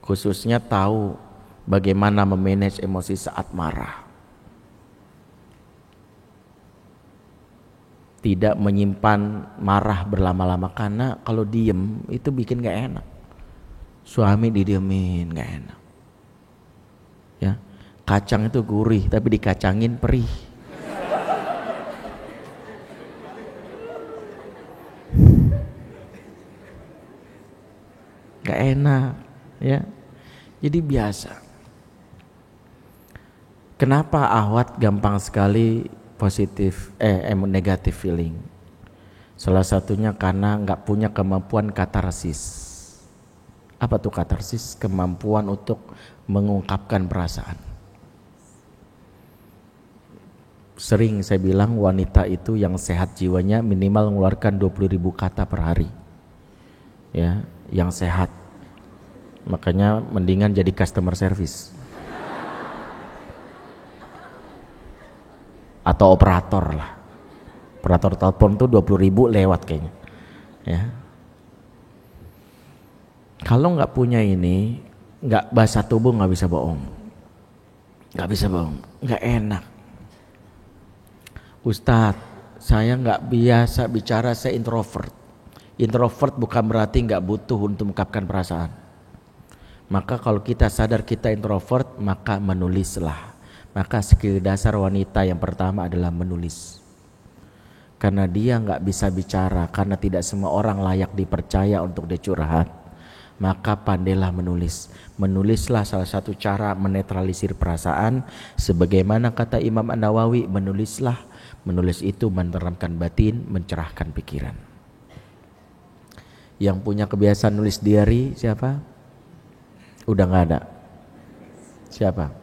Khususnya tahu bagaimana memanage emosi saat marah. Tidak menyimpan marah berlama-lama, karena kalau diem itu bikin gak enak. Suami didiemin gak enak. Ya, kacang itu gurih tapi dikacangin perih. Gak enak, ya. Jadi biasa. Kenapa ahwat gampang sekali negatif feeling? Salah satunya karena nggak punya kemampuan katarsis. Apa tuh katarsis? Kemampuan untuk mengungkapkan perasaan. Sering saya bilang wanita itu yang sehat jiwanya minimal mengeluarkan 20.000 kata per hari. Ya, yang sehat. Makanya mendingan jadi customer service. Atau operator lah. Operator telepon tuh 20.000 lewat kayaknya. Ya. Kalau nggak punya ini, nggak bahasa tubuh nggak bisa bohong, nggak bisa bohong, nggak enak. Ustadz, saya nggak biasa bicara, saya introvert. Introvert bukan berarti nggak butuh untuk mengungkapkan perasaan. Maka kalau kita sadar kita introvert, maka menulislah. Maka skill dasar wanita yang pertama adalah menulis. Karena dia nggak bisa bicara, karena tidak semua orang layak dipercaya untuk dia curhat. Maka pandailah menulis. Menulislah salah satu cara menetralisir perasaan. Sebagaimana kata Imam An-Nawawi, menulislah. Menulis itu menerangkan batin, mencerahkan pikiran. Yang punya kebiasaan nulis diary siapa? Udah nggak ada. Siapa?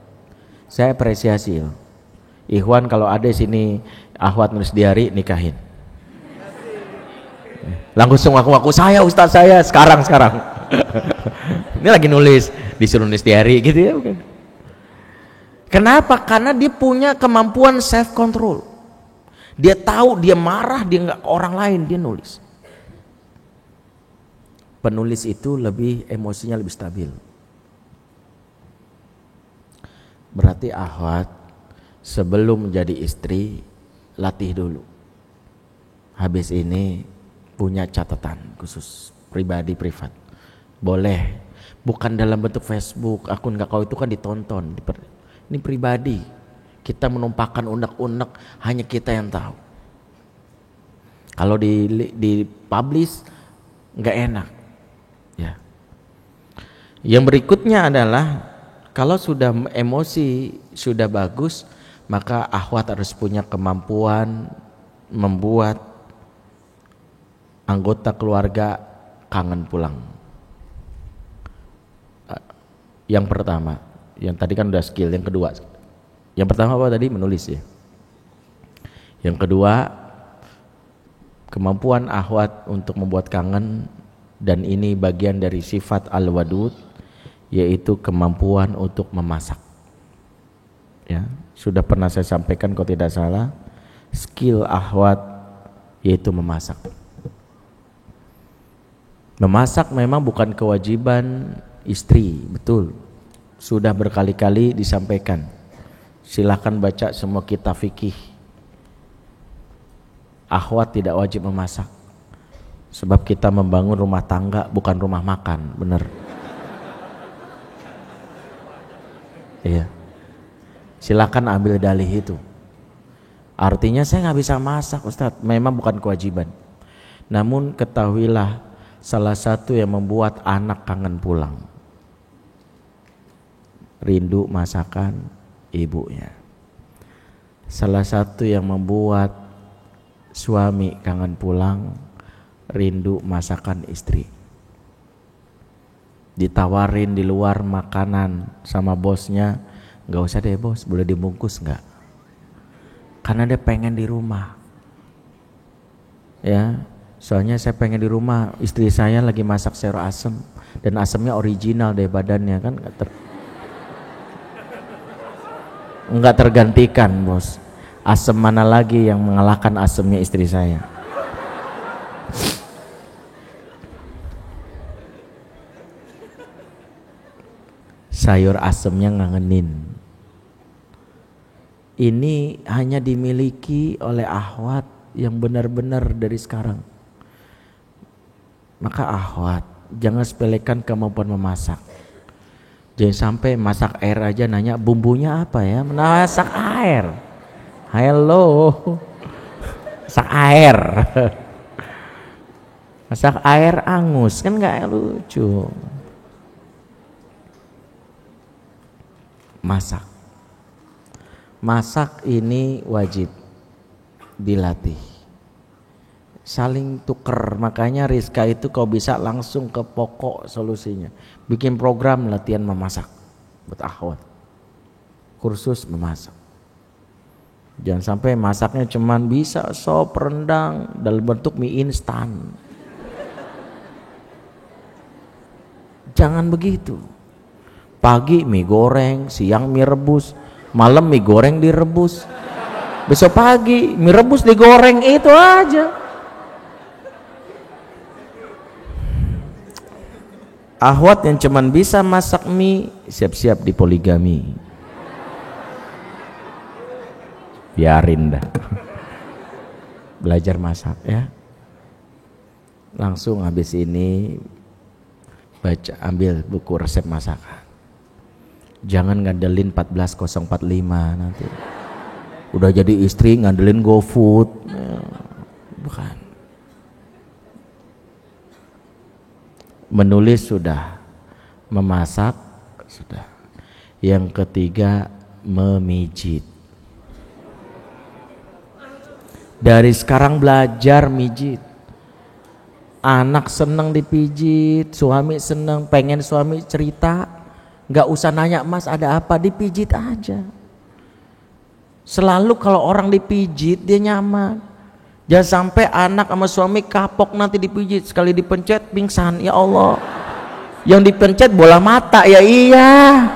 Saya apresiasi loh. Ikhwan kalau ada sini ahwat nulis diary, nikahin. Langsung aku saya ustaz saya sekarang. Ini lagi nulis, disuruh nulis diary gitu ya bukan. Kenapa? Karena dia punya kemampuan self control. Dia tahu dia marah, dia nggak orang lain, dia nulis. Penulis itu emosinya lebih stabil. Berarti ahwat sebelum menjadi istri latih dulu. Habis ini punya catatan khusus pribadi privat. Boleh, bukan dalam bentuk Facebook, akun nggak kau itu kan ditonton. Ini pribadi. Kita menumpahkan unek-unek hanya kita yang tahu. Kalau di publish nggak enak. Ya. Yang berikutnya adalah kalau sudah emosi sudah bagus, maka ahwat harus punya kemampuan membuat anggota keluarga kangen pulang. Yang pertama, yang tadi kan udah skill, yang kedua. Yang pertama apa tadi? Menulis ya. Yang kedua, kemampuan ahwat untuk membuat kangen, dan ini bagian dari sifat al-wadud, yaitu kemampuan untuk memasak. Ya, sudah pernah saya sampaikan kalau tidak salah, skill ahwat yaitu memasak. Memasak memang bukan kewajiban istri, betul. Sudah berkali-kali disampaikan. Silahkan baca semua kitab fikih. Ahwat tidak wajib memasak. Sebab kita membangun rumah tangga bukan rumah makan, benar. Iya. Silakan ambil dalih itu. Artinya saya nggak bisa masak, Ustadz. Memang bukan kewajiban. Namun ketahuilah salah satu yang membuat anak kangen pulang, rindu masakan ibunya. Salah satu yang membuat suami kangen pulang, rindu masakan istri. Ditawarin di luar makanan sama bosnya, nggak usah deh bos, boleh dibungkus nggak? Karena dia pengen di rumah. Ya, Soalnya saya pengen di rumah, istri saya lagi masak sayur asem dan asemnya original deh badannya kan, nggak tergantikan bos. Asem mana lagi yang mengalahkan asemnya istri saya? Sayur asemnya ngangenin. Ini hanya dimiliki oleh akhwat yang benar-benar dari sekarang. Maka akhwat, jangan sepelekan kemampuan memasak. Jangan sampai masak air aja nanya bumbunya apa ya? Masak air. Hello. Masak air. Masak air angus kan nggak lucu. Masak ini wajib dilatih, saling tuker. Makanya Rizka itu kau bisa langsung ke pokok solusinya, bikin program latihan memasak buat akhwat, kursus memasak. Jangan sampai masaknya cuman bisa sop rendang dalam bentuk mie instan. Jangan begitu. Pagi mie goreng, siang mie rebus, malam mie goreng direbus, besok pagi mie rebus digoreng, itu aja. Akhwat yang cuman bisa masak mie, siap-siap dipoligami. Biarin dah. Belajar masak ya. Langsung habis ini baca, ambil buku resep masakan. Jangan ngandelin 14045 nanti. Udah jadi istri ngandelin GoFood. Bukan. Menulis sudah, memasak sudah. Yang ketiga, memijit. Dari sekarang belajar mijit. Anak senang dipijit, suami senang, pengen suami cerita, nggak usah nanya mas ada apa, dipijit aja. Selalu kalau orang dipijit dia nyaman. Jangan sampai anak sama suami kapok nanti dipijit, sekali dipencet pingsan. Ya Allah, yang dipencet bola mata. Ya iya.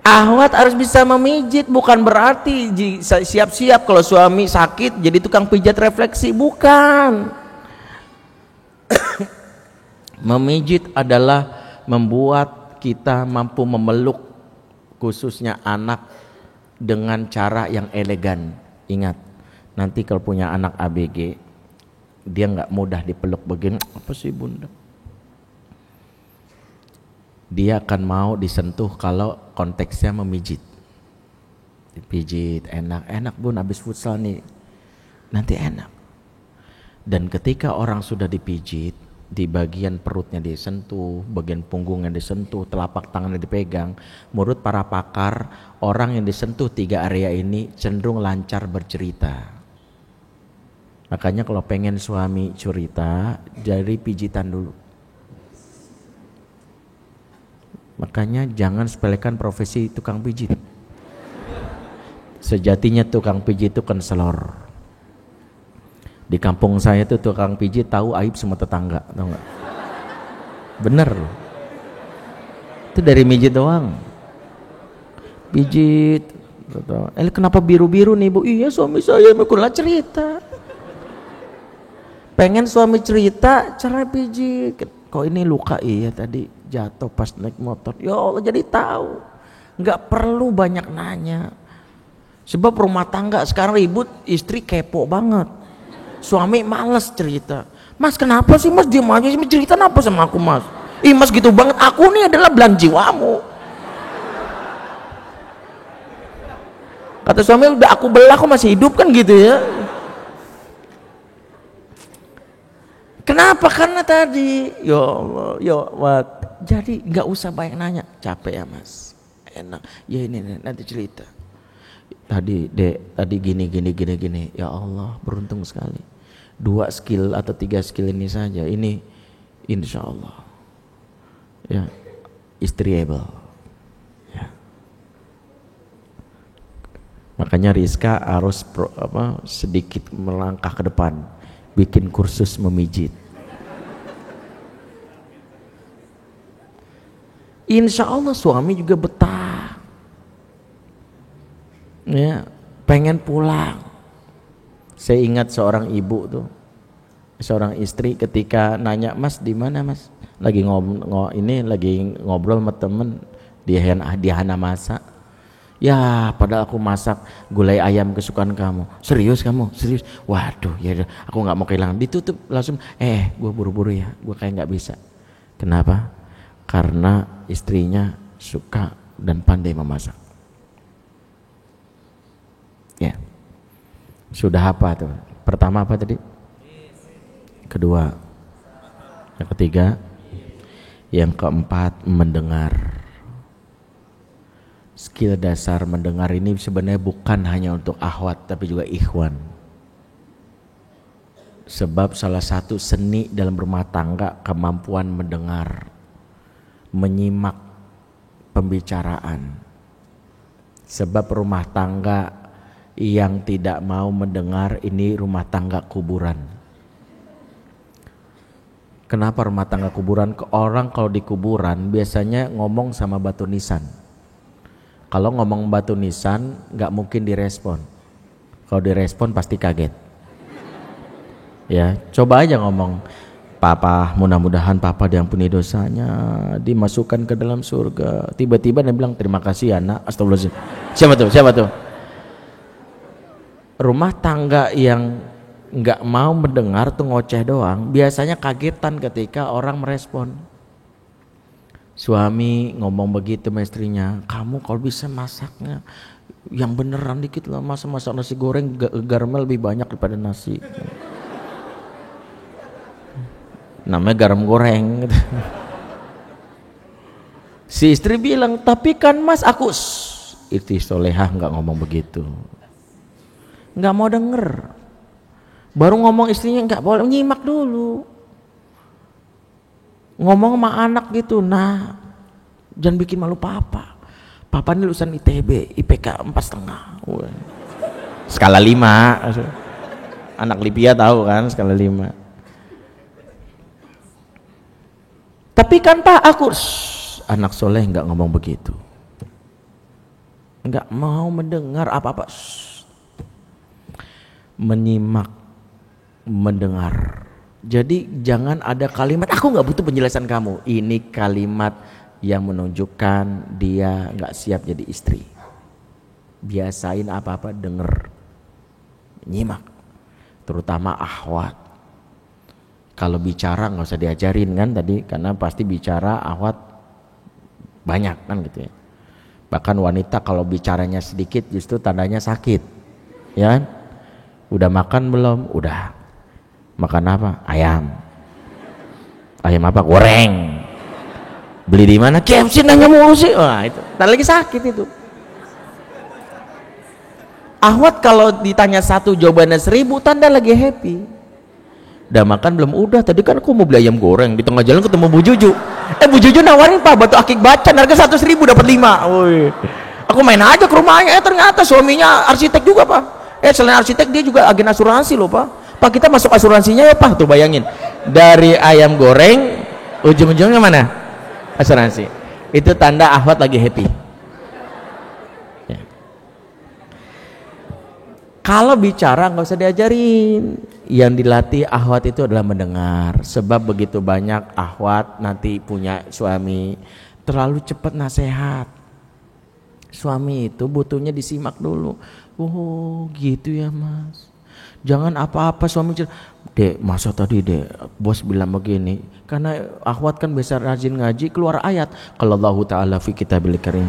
Akhwat harus bisa memijit, bukan berarti siap-siap kalau suami sakit jadi tukang pijat refleksi, bukan. Memijit adalah membuat kita mampu memeluk khususnya anak dengan cara yang elegan. Ingat, nanti kalau punya anak ABG dia nggak mudah dipeluk begini, apa sih bunda? Dia akan mau disentuh kalau konteksnya memijit. Dipijit, enak bun habis futsal nih, nanti enak. Dan ketika orang sudah dipijit, di bagian perutnya disentuh, bagian punggungnya disentuh, telapak tangannya dipegang, menurut para pakar, orang yang disentuh 3 area ini cenderung lancar bercerita. Makanya kalau pengen suami cerita, dari pijitan dulu. Makanya jangan sepelekan profesi tukang pijit. Sejatinya tukang pijit itu konselor. Di kampung saya tuh tukang pijit tahu aib semua tetangga, tahu nggak? Bener. Itu dari mijit doang. Pijit. Kenapa biru-biru nih bu? Iya suami saya mikulah cerita. Pengen suami cerita cara pijit. Kok ini luka iya tadi jatuh pas naik motor. Ya Allah, jadi tahu. Nggak perlu banyak nanya. Sebab rumah tangga sekarang ribut, istri kepo banget. Suami males cerita. Mas kenapa sih mas diem aja sih, cerita apa sama aku mas? Ih mas gitu banget, aku nih adalah belan jiwamu. Kata suami udah aku belah kok masih hidup kan gitu ya. Kenapa? Karena tadi ya Allah, ya Allah. Jadi nggak usah banyak nanya. Capek ya mas, enak ya ini nanti cerita. Tadi dek, tadi gini. Ya Allah, beruntung sekali. 2 skill atau 3 skill ini saja, ini insya Allah ya istriable ya. Maka Makanya Rizka harus sedikit melangkah ke depan, bikin kursus memijit. Insya Allah suami juga betah, ya, pengen pulang. Saya ingat seorang ibu tuh, seorang istri ketika nanya, Mas di mana Mas? Lagi ngobrol sama temen, dia hana masak. Ya padahal aku masak gulai ayam kesukaan kamu. Serius kamu? Serius? Waduh ya aku nggak mau kehilangan. Ditutup langsung. Gue buru-buru ya, gue kayak nggak bisa. Kenapa? Karena istrinya suka dan pandai memasak. Ya. Sudah apa tuh? Pertama apa tadi? Kedua. Yang ketiga. Yang keempat, mendengar. Skill dasar mendengar ini sebenarnya bukan hanya untuk akhwat tapi juga ikhwan. Sebab salah satu seni dalam rumah tangga kemampuan mendengar, menyimak pembicaraan. Sebab rumah tangga yang tidak mau mendengar ini rumah tangga kuburan. Kenapa rumah tangga kuburan? Orang kalau di kuburan biasanya ngomong sama batu nisan. Kalau ngomong batu nisan nggak mungkin direspon. Kalau direspon pasti kaget. Ya, coba aja ngomong, Papa, mudah-mudahan Papa diampuni dosanya, dimasukkan ke dalam surga. Tiba-tiba dia bilang terima kasih anak. Astagfirullahaladzim. Siapa tuh? Rumah tangga yang nggak mau mendengar tuh ngoceh doang. Biasanya kagetan ketika orang merespon. Suami ngomong begitu sama istrinya, kamu kalau bisa masaknya yang beneran dikit lah, masak nasi goreng garamnya lebih banyak daripada nasi. Namanya garam goreng. Si istri bilang, tapi kan Mas aku, istri solehah nggak ngomong begitu, nggak mau denger. Baru ngomong istrinya nggak boleh, nyimak dulu. Ngomong sama anak gitu, nah jangan bikin malu papa. Papa ini lulusan ITB, IPK 4,5. Skala 5. Anak Lipia tahu kan skala 5. Tapi kan Pak aku, anak soleh nggak ngomong begitu. Nggak mau mendengar apa-apa. Menyimak, mendengar. Jadi jangan ada kalimat aku nggak butuh penjelasan kamu. Ini kalimat yang menunjukkan dia nggak siap jadi istri. Biasain apa-apa denger, nyimak. Terutama akhwat. Kalau bicara nggak usah diajarin kan tadi, karena pasti bicara akhwat banyak kan gitu ya. Bahkan wanita kalau bicaranya sedikit justru tandanya sakit, ya. Udah makan belum? Udah. Makan apa? Ayam. Ayam apa? Goreng. Beli di mana? KFC nanya mulu sih. Wah, itu. Tadi lagi sakit itu. Ahwat kalau ditanya 1 jawabannya 1000, tanda lagi happy. Udah makan belum? Udah. Tadi kan aku mau beli ayam goreng, di tengah jalan ketemu Bu Juju. Bu Juju nawarin Pak batu akik bacan harga 100.000 dapat 5. Woi. Aku main aja ke rumahnya. Ternyata suaminya arsitek juga Pak. Selain arsitek dia juga agen asuransi loh Pak. Pak kita masuk asuransinya ya Pak. Tuh bayangin, dari ayam goreng ujung-ujungnya mana? Asuransi. Itu tanda akhwat lagi happy ya. Kalau bicara nggak usah diajarin, yang dilatih akhwat itu adalah mendengar. Sebab begitu banyak akhwat nanti punya suami terlalu cepat nasihat. Suami itu butuhnya disimak dulu. Oh gitu ya Mas, jangan apa-apa suami cerita. Dek, masa tadi dek bos bilang begini, karena akhwat kan biasa rajin ngaji, keluar ayat kalau Allah Ta'ala fi kitabil karim,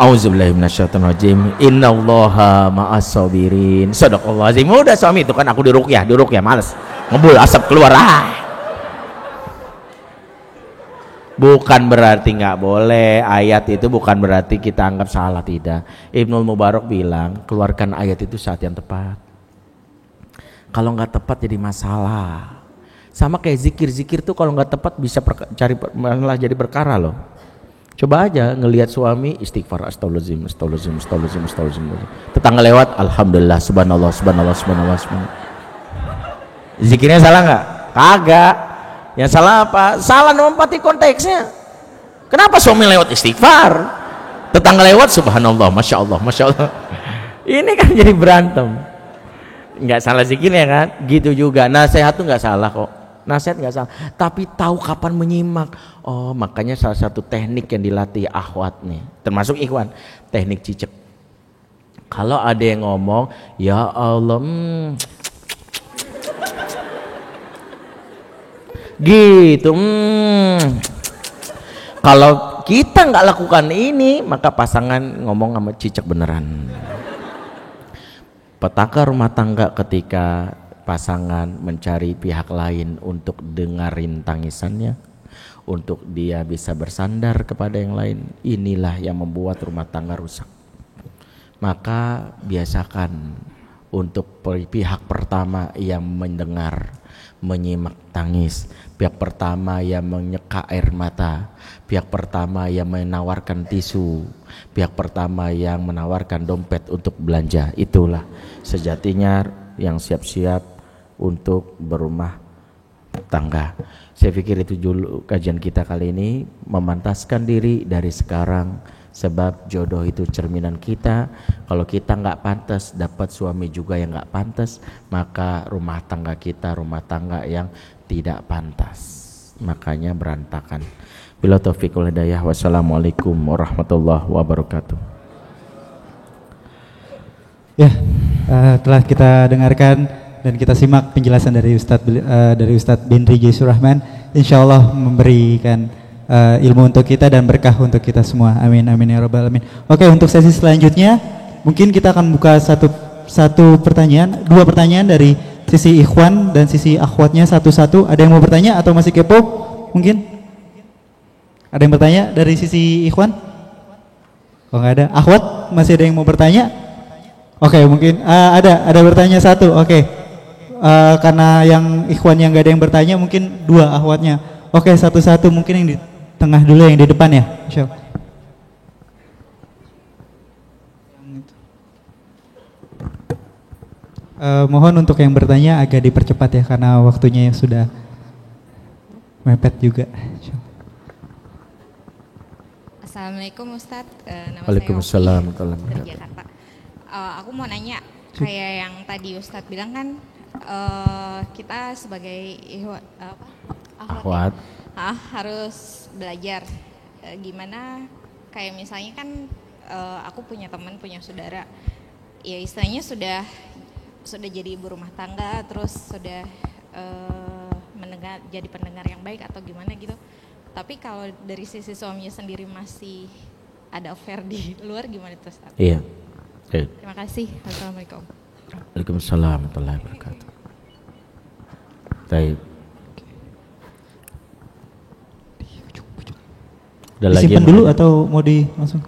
auzubillahi minasyaitonir rajim, innallaha ma'as sabirin, sadaqallahu azim. Udah suami itu kan aku diruqyah males ngebul asap keluar. Bukan berarti nggak boleh, ayat itu bukan berarti kita anggap salah, tidak. Ibnul Mubarak bilang keluarkan ayat itu saat yang tepat. Kalau nggak tepat jadi masalah. Sama kayak zikir tuh kalau nggak tepat bisa malah jadi perkara loh. Coba aja ngelihat suami istighfar astagfirullahaladzim, astagfirullahaladzim, astagfirullahaladzim, astagfirullahaladzim. Tetangga lewat, alhamdulillah, subhanallah, subhanallah, subhanallah, subhanallah. Zikirnya salah nggak? Kagak. Yang salah apa? Salah menempati konteksnya. Kenapa suami lewat istighfar, tetangga lewat subhanallah, masya Allah, masya Allah. Ini kan jadi berantem. Nggak salah zikirnya kan? Gitu juga. Nasihat tuh nggak salah kok. Nasihat nggak salah, tapi tahu kapan menyimak. Oh, makanya salah satu teknik yang dilatih akhwat nih, termasuk ikhwan, teknik cicek. Kalau ada yang ngomong, ya Allah, gitu, kalau kita nggak lakukan ini, maka pasangan ngomong sama cicek beneran. Petaka rumah tangga ketika pasangan mencari pihak lain untuk dengerin tangisannya, untuk dia bisa bersandar kepada yang lain, inilah yang membuat rumah tangga rusak. Maka biasakan untuk pihak pertama yang mendengar, menyimak tangis, pihak pertama yang menyeka air mata, pihak pertama yang menawarkan tisu, pihak pertama yang menawarkan dompet untuk belanja, itulah sejatinya yang siap-siap untuk berumah tangga. Saya pikir itu dulu kajian kita kali ini, memantaskan diri dari sekarang, sebab jodoh itu cerminan kita. Kalau kita nggak pantas dapat suami juga yang nggak pantas, maka rumah tangga kita rumah tangga yang tidak pantas, makanya berantakan. Bila taufiq wal hidayah, wassalamualaikum warahmatullahi wabarakatuh. Ya, telah kita dengarkan dan kita simak penjelasan dari Ustadz Bindri Jaisur Rahman. Insya Allah memberikan ilmu untuk kita dan berkah untuk kita semua. Amin amin ya rabbal alamin. Oke, untuk sesi selanjutnya mungkin kita akan buka dua pertanyaan dari sisi ikhwan dan sisi akhwatnya satu-satu. Ada yang mau bertanya atau masih kepo? Mungkin ada yang bertanya dari sisi ikhwan? Oh, nggak ada. Akhwat masih ada yang mau bertanya? Oke, mungkin ada bertanya satu. Oke. Karena yang ikhwan yang gak ada yang bertanya, mungkin dua akhwatnya. Oke, satu-satu, mungkin yang di tengah dulu, yang di depan ya, insyaallah. Mohon untuk yang bertanya agak dipercepat ya, karena waktunya sudah mepet juga. Assalamualaikum Ustadz, nama Waalaikumsalam. saya Oki dari Jakarta. Aku mau nanya, kayak yang tadi Ustadz bilang kan, kita sebagai akhwat harus belajar gimana, kayak misalnya kan aku punya teman, punya saudara, ya istilahnya sudah jadi ibu rumah tangga, terus sudah jadi pendengar yang baik atau gimana gitu. Tapi kalau dari sisi suaminya sendiri masih ada affair di luar, gimana itu Ustaz? Iya. Terima kasih. Assalamualaikum. Waalaikumsalam warahmatullahi wabarakatuh. Baik. Disimpan dulu atau mau langsung?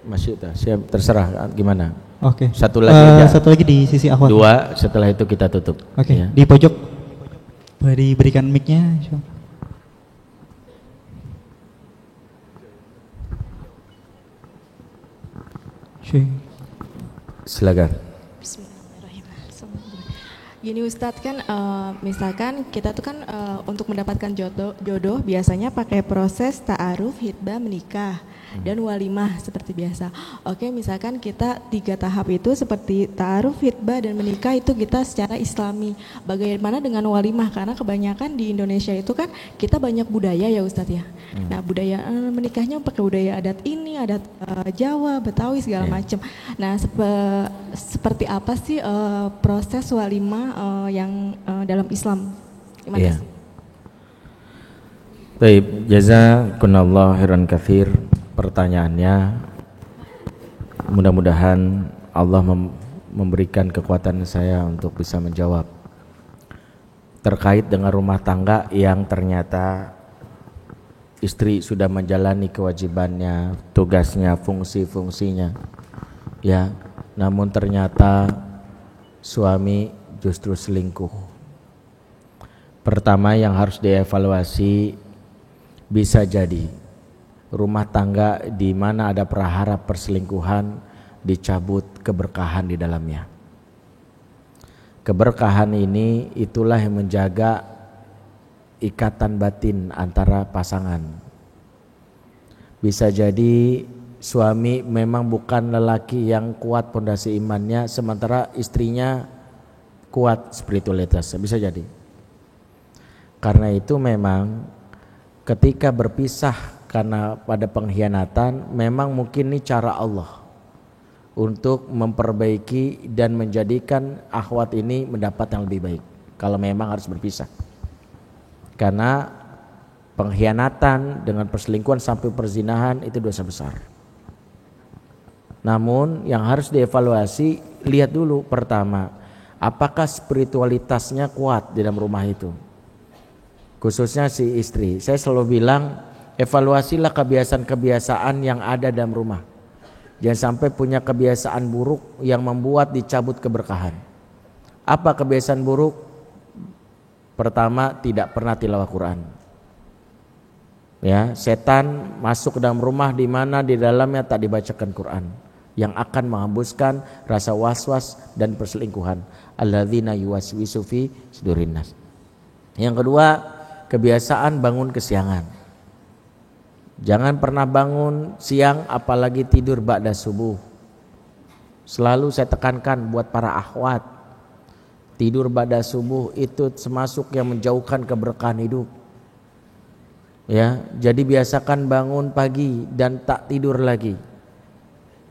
Masih siap, terserah gimana. Oke. Satu lagi di sisi akhwat. Dua, setelah itu kita tutup. Oke. Ya. Di pojok. Boleh diberikan mic-nya? Silakan. Gini Ustadz kan, misalkan kita tuh kan untuk mendapatkan jodoh biasanya pakai proses ta'aruf, hitbah, menikah dan walimah seperti biasa. Oke, misalkan kita 3 tahap itu seperti ta'aruf, hitbah dan menikah itu kita secara Islami. Bagaimana dengan walimah? Karena kebanyakan di Indonesia itu kan kita banyak budaya ya Ustadz ya. Nah budaya menikahnya pakai budaya adat ini, adat Jawa, Betawi segala macam. Nah seperti apa sih proses walimah yang dalam Islam? Gimana sih? Baik, jazakumullah khairan katsir. Pertanyaannya, mudah-mudahan Allah memberikan kekuatan saya untuk bisa menjawab terkait dengan rumah tangga yang ternyata istri sudah menjalani kewajibannya, tugasnya, fungsi-fungsinya, ya, namun ternyata suami justru selingkuh. Pertama yang harus dievaluasi, bisa jadi rumah tangga di mana ada prahara perselingkuhan dicabut keberkahan di dalamnya. Keberkahan ini itulah yang menjaga ikatan batin antara pasangan. Bisa jadi suami memang bukan lelaki yang kuat pondasi imannya, sementara istrinya kuat spiritualitasnya, bisa jadi. Karena itu memang ketika berpisah karena pada pengkhianatan, memang mungkin ini cara Allah untuk memperbaiki dan menjadikan akhwat ini mendapat yang lebih baik kalau memang harus berpisah. Karena pengkhianatan dengan perselingkuhan sampai perzinahan itu dosa besar. Namun yang harus dievaluasi, lihat dulu pertama, apakah spiritualitasnya kuat di dalam rumah itu. Khususnya si istri. Saya selalu bilang, evaluasilah kebiasaan-kebiasaan yang ada dalam rumah. Jangan sampai punya kebiasaan buruk yang membuat dicabut keberkahan. Apa kebiasaan buruk? Pertama, tidak pernah tilawah Quran. Ya, setan masuk ke dalam rumah di mana di dalamnya tak dibacakan Quran, yang akan menghembuskan rasa was-was dan perselingkuhan. Alladzina yuwaswisu fi sudurin nas. Yang kedua, kebiasaan bangun kesiangan. Jangan pernah bangun siang apalagi tidur ba'da subuh. Selalu saya tekankan buat para akhwat, tidur ba'da subuh itu termasuk yang menjauhkan keberkahan hidup. Ya, jadi biasakan bangun pagi dan tak tidur lagi.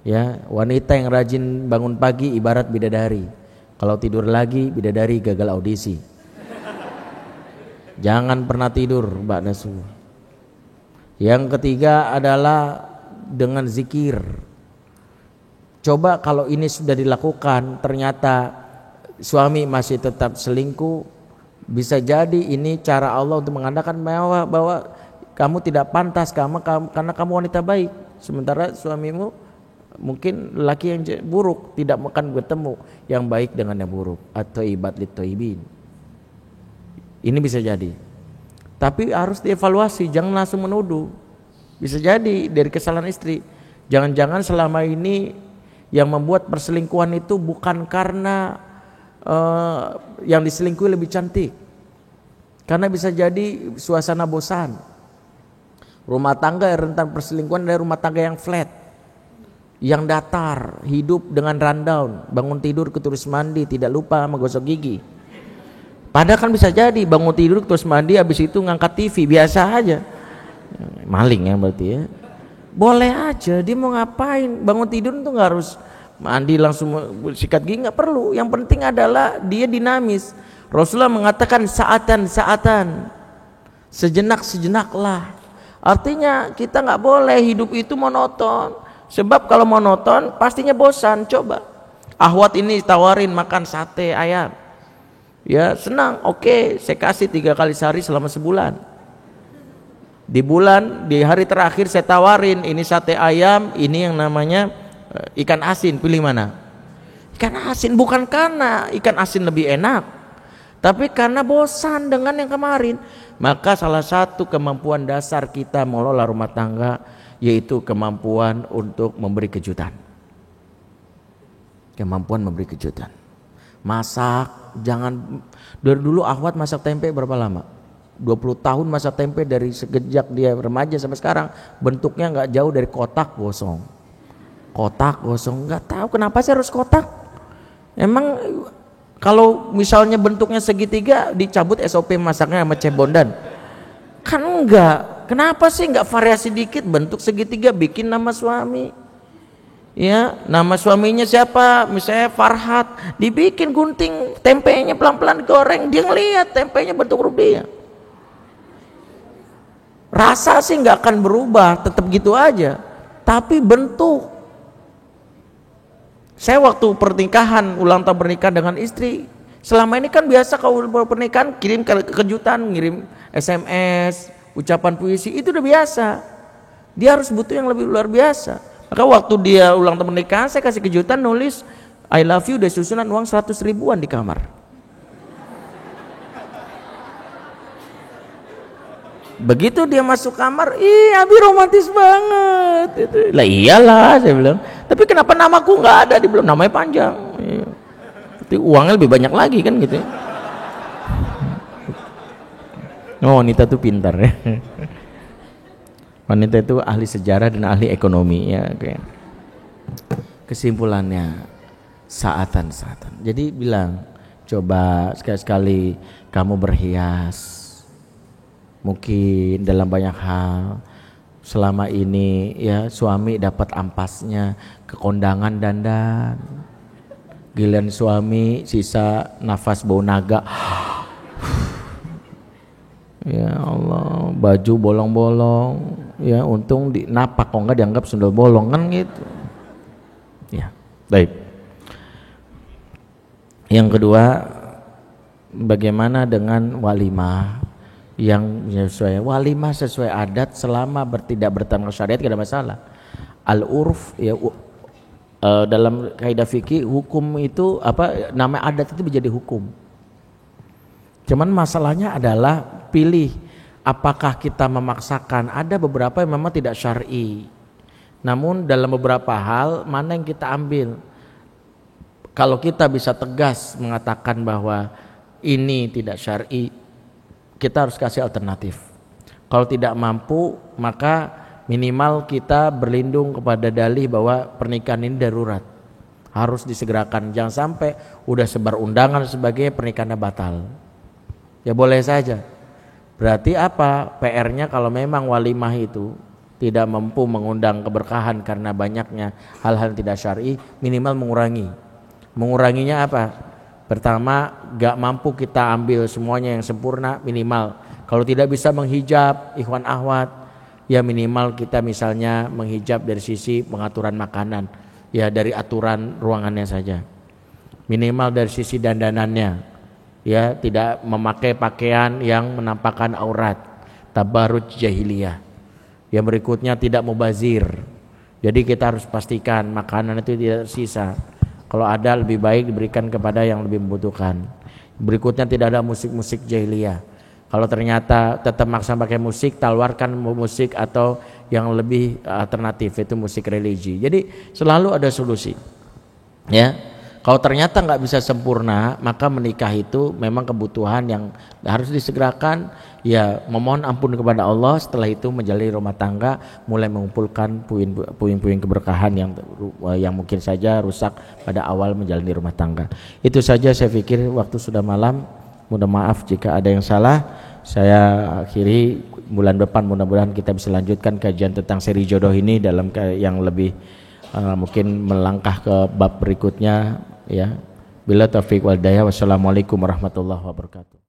Ya, wanita yang rajin bangun pagi ibarat bidadari. Kalau tidur lagi, bidadari gagal audisi. Jangan pernah tidur ba'da subuh. Yang ketiga adalah dengan zikir. Coba kalau ini sudah dilakukan, ternyata suami masih tetap selingkuh, bisa jadi ini cara Allah untuk mengatakan bahwa kamu tidak pantas karena kamu wanita baik, sementara suamimu mungkin laki yang buruk, tidak akan bertemu yang baik dengan yang buruk. At-thayyibat lit-thayyibin. Ini bisa jadi. Tapi harus dievaluasi, jangan langsung menuduh. Bisa jadi dari kesalahan istri. Jangan-jangan selama ini yang membuat perselingkuhan itu bukan karena yang diselingkuhi lebih cantik. Karena bisa jadi suasana bosan. Rumah tangga yang rentan perselingkuhan dari rumah tangga yang flat, yang datar, hidup dengan rundown, bangun tidur terus mandi, tidak lupa menggosok gigi. Padahal kan bisa jadi bangun tidur terus mandi, habis itu ngangkat TV, biasa aja. Maling ya berarti ya. Boleh aja, dia mau ngapain? Bangun tidur itu nggak harus mandi langsung sikat gigi, nggak perlu. Yang penting adalah dia dinamis. Rasulullah mengatakan saatan-saatan, sejenak-sejenaklah. Artinya kita nggak boleh hidup itu monoton. Sebab kalau monoton pastinya bosan. Coba akhwat ini tawarin makan sate ayam, ya senang, oke, saya kasih 3 kali sehari selama sebulan. Di hari terakhir saya tawarin ini sate ayam, ini yang namanya ikan asin, pilih mana? Ikan asin, bukan karena ikan asin lebih enak, tapi karena bosan dengan yang kemarin. Maka salah satu kemampuan dasar kita mengelola rumah tangga yaitu kemampuan untuk memberi kejutan. Kemampuan memberi kejutan. Masak, jangan dari dulu akhwat masak tempe berapa lama? 20 tahun masak tempe, dari sejak dia remaja sampai sekarang. Bentuknya nggak jauh dari kotak gosong. Kotak gosong, nggak tahu kenapa sih harus kotak. Emang kalau misalnya bentuknya segitiga dicabut SOP masaknya sama cebondan? Kan enggak. Kenapa sih nggak variasi dikit bentuk segitiga, bikin nama suami? Ya, nama suaminya siapa? Misalnya Farhat, dibikin gunting tempenya pelan-pelan digoreng, dia ngelihat tempenya bentuk huruf dia. Rasa sih nggak akan berubah, tetap gitu aja. Tapi bentuk. Saya waktu pernikahan, ulang tahun pernikahan dengan istri, selama ini kan biasa kalau pernikahan kirim kejutan, ngirim SMS, ucapan puisi, itu udah biasa. Dia harus butuh yang lebih luar biasa. Maka waktu dia ulang tahun pernikahan, saya kasih kejutan, nulis I love you, udah susunan uang 100 ribuan di kamar. Begitu dia masuk kamar, ih Abi romantis banget. Itu. Lah iyalah saya bilang. Tapi kenapa namaku nggak ada? Dia bilang namanya panjang. Tapi uangnya lebih banyak lagi kan gitu. Oh, wanita tuh pintar ya. Wanita itu ahli sejarah dan ahli ekonomi ya. Kesimpulannya saatan. Jadi bilang coba sekali-sekali kamu berhias. Mungkin dalam banyak hal selama ini ya suami dapat ampasnya ke kondangan dandan. Giliran suami sisa nafas bau naga. Ya Allah, baju bolong-bolong. Ya untung di napak, kok enggak dianggap sundel bolong kan gitu. Ya, baik. Yang kedua, bagaimana dengan walimah yang sesuai adat selama tidak bertentangan syariat tidak ada masalah. Al-urf ya dalam kaidah fikih hukum itu nama adat itu menjadi hukum. Cuman masalahnya adalah pilih apakah kita memaksakan. Ada beberapa yang memang tidak syar'i. Namun dalam beberapa hal mana yang kita ambil? Kalau kita bisa tegas mengatakan bahwa ini tidak syar'i, kita harus kasih alternatif. Kalau tidak mampu, maka minimal kita berlindung kepada dalih bahwa pernikahan ini darurat, harus disegerakan. Jangan sampai udah sebar undangan sebagai pernikahannya batal. Ya boleh saja. Berarti apa? PR-nya kalau memang walimah itu tidak mampu mengundang keberkahan karena banyaknya hal-hal tidak syar'i, minimal mengurangi. Menguranginya apa? Pertama, gak mampu kita ambil semuanya yang sempurna, minimal. Kalau tidak bisa menghijab, ikhwan akhwat, ya minimal kita misalnya menghijab dari sisi pengaturan makanan, ya dari aturan ruangannya saja. Minimal dari sisi dandanannya, ya tidak memakai pakaian yang menampakkan aurat, tabarruj jahiliyah. Yang berikutnya tidak mubazir. Jadi kita harus pastikan makanan itu tidak tersisa. Kalau ada lebih baik diberikan kepada yang lebih membutuhkan. Berikutnya tidak ada musik-musik jahiliyah. Kalau ternyata tetap maksa pakai musik, tawarkan musik atau yang lebih alternatif, itu musik religi. Jadi selalu ada solusi. Ya, kalau ternyata nggak bisa sempurna, maka menikah itu memang kebutuhan yang harus disegerakan. Ya, memohon ampun kepada Allah. Setelah itu menjalani rumah tangga, mulai mengumpulkan puing-puing keberkahan yang mungkin saja rusak pada awal menjalani rumah tangga. Itu saja, saya pikir waktu sudah malam. Mohon maaf jika ada yang salah. Saya akhiri. Bulan depan mudah-mudahan kita bisa lanjutkan kajian tentang seri jodoh ini dalam yang lebih mungkin melangkah ke bab berikutnya. Ya, bila taufiq wal hidayah. Wassalamualaikum warahmatullahi wabarakatuh.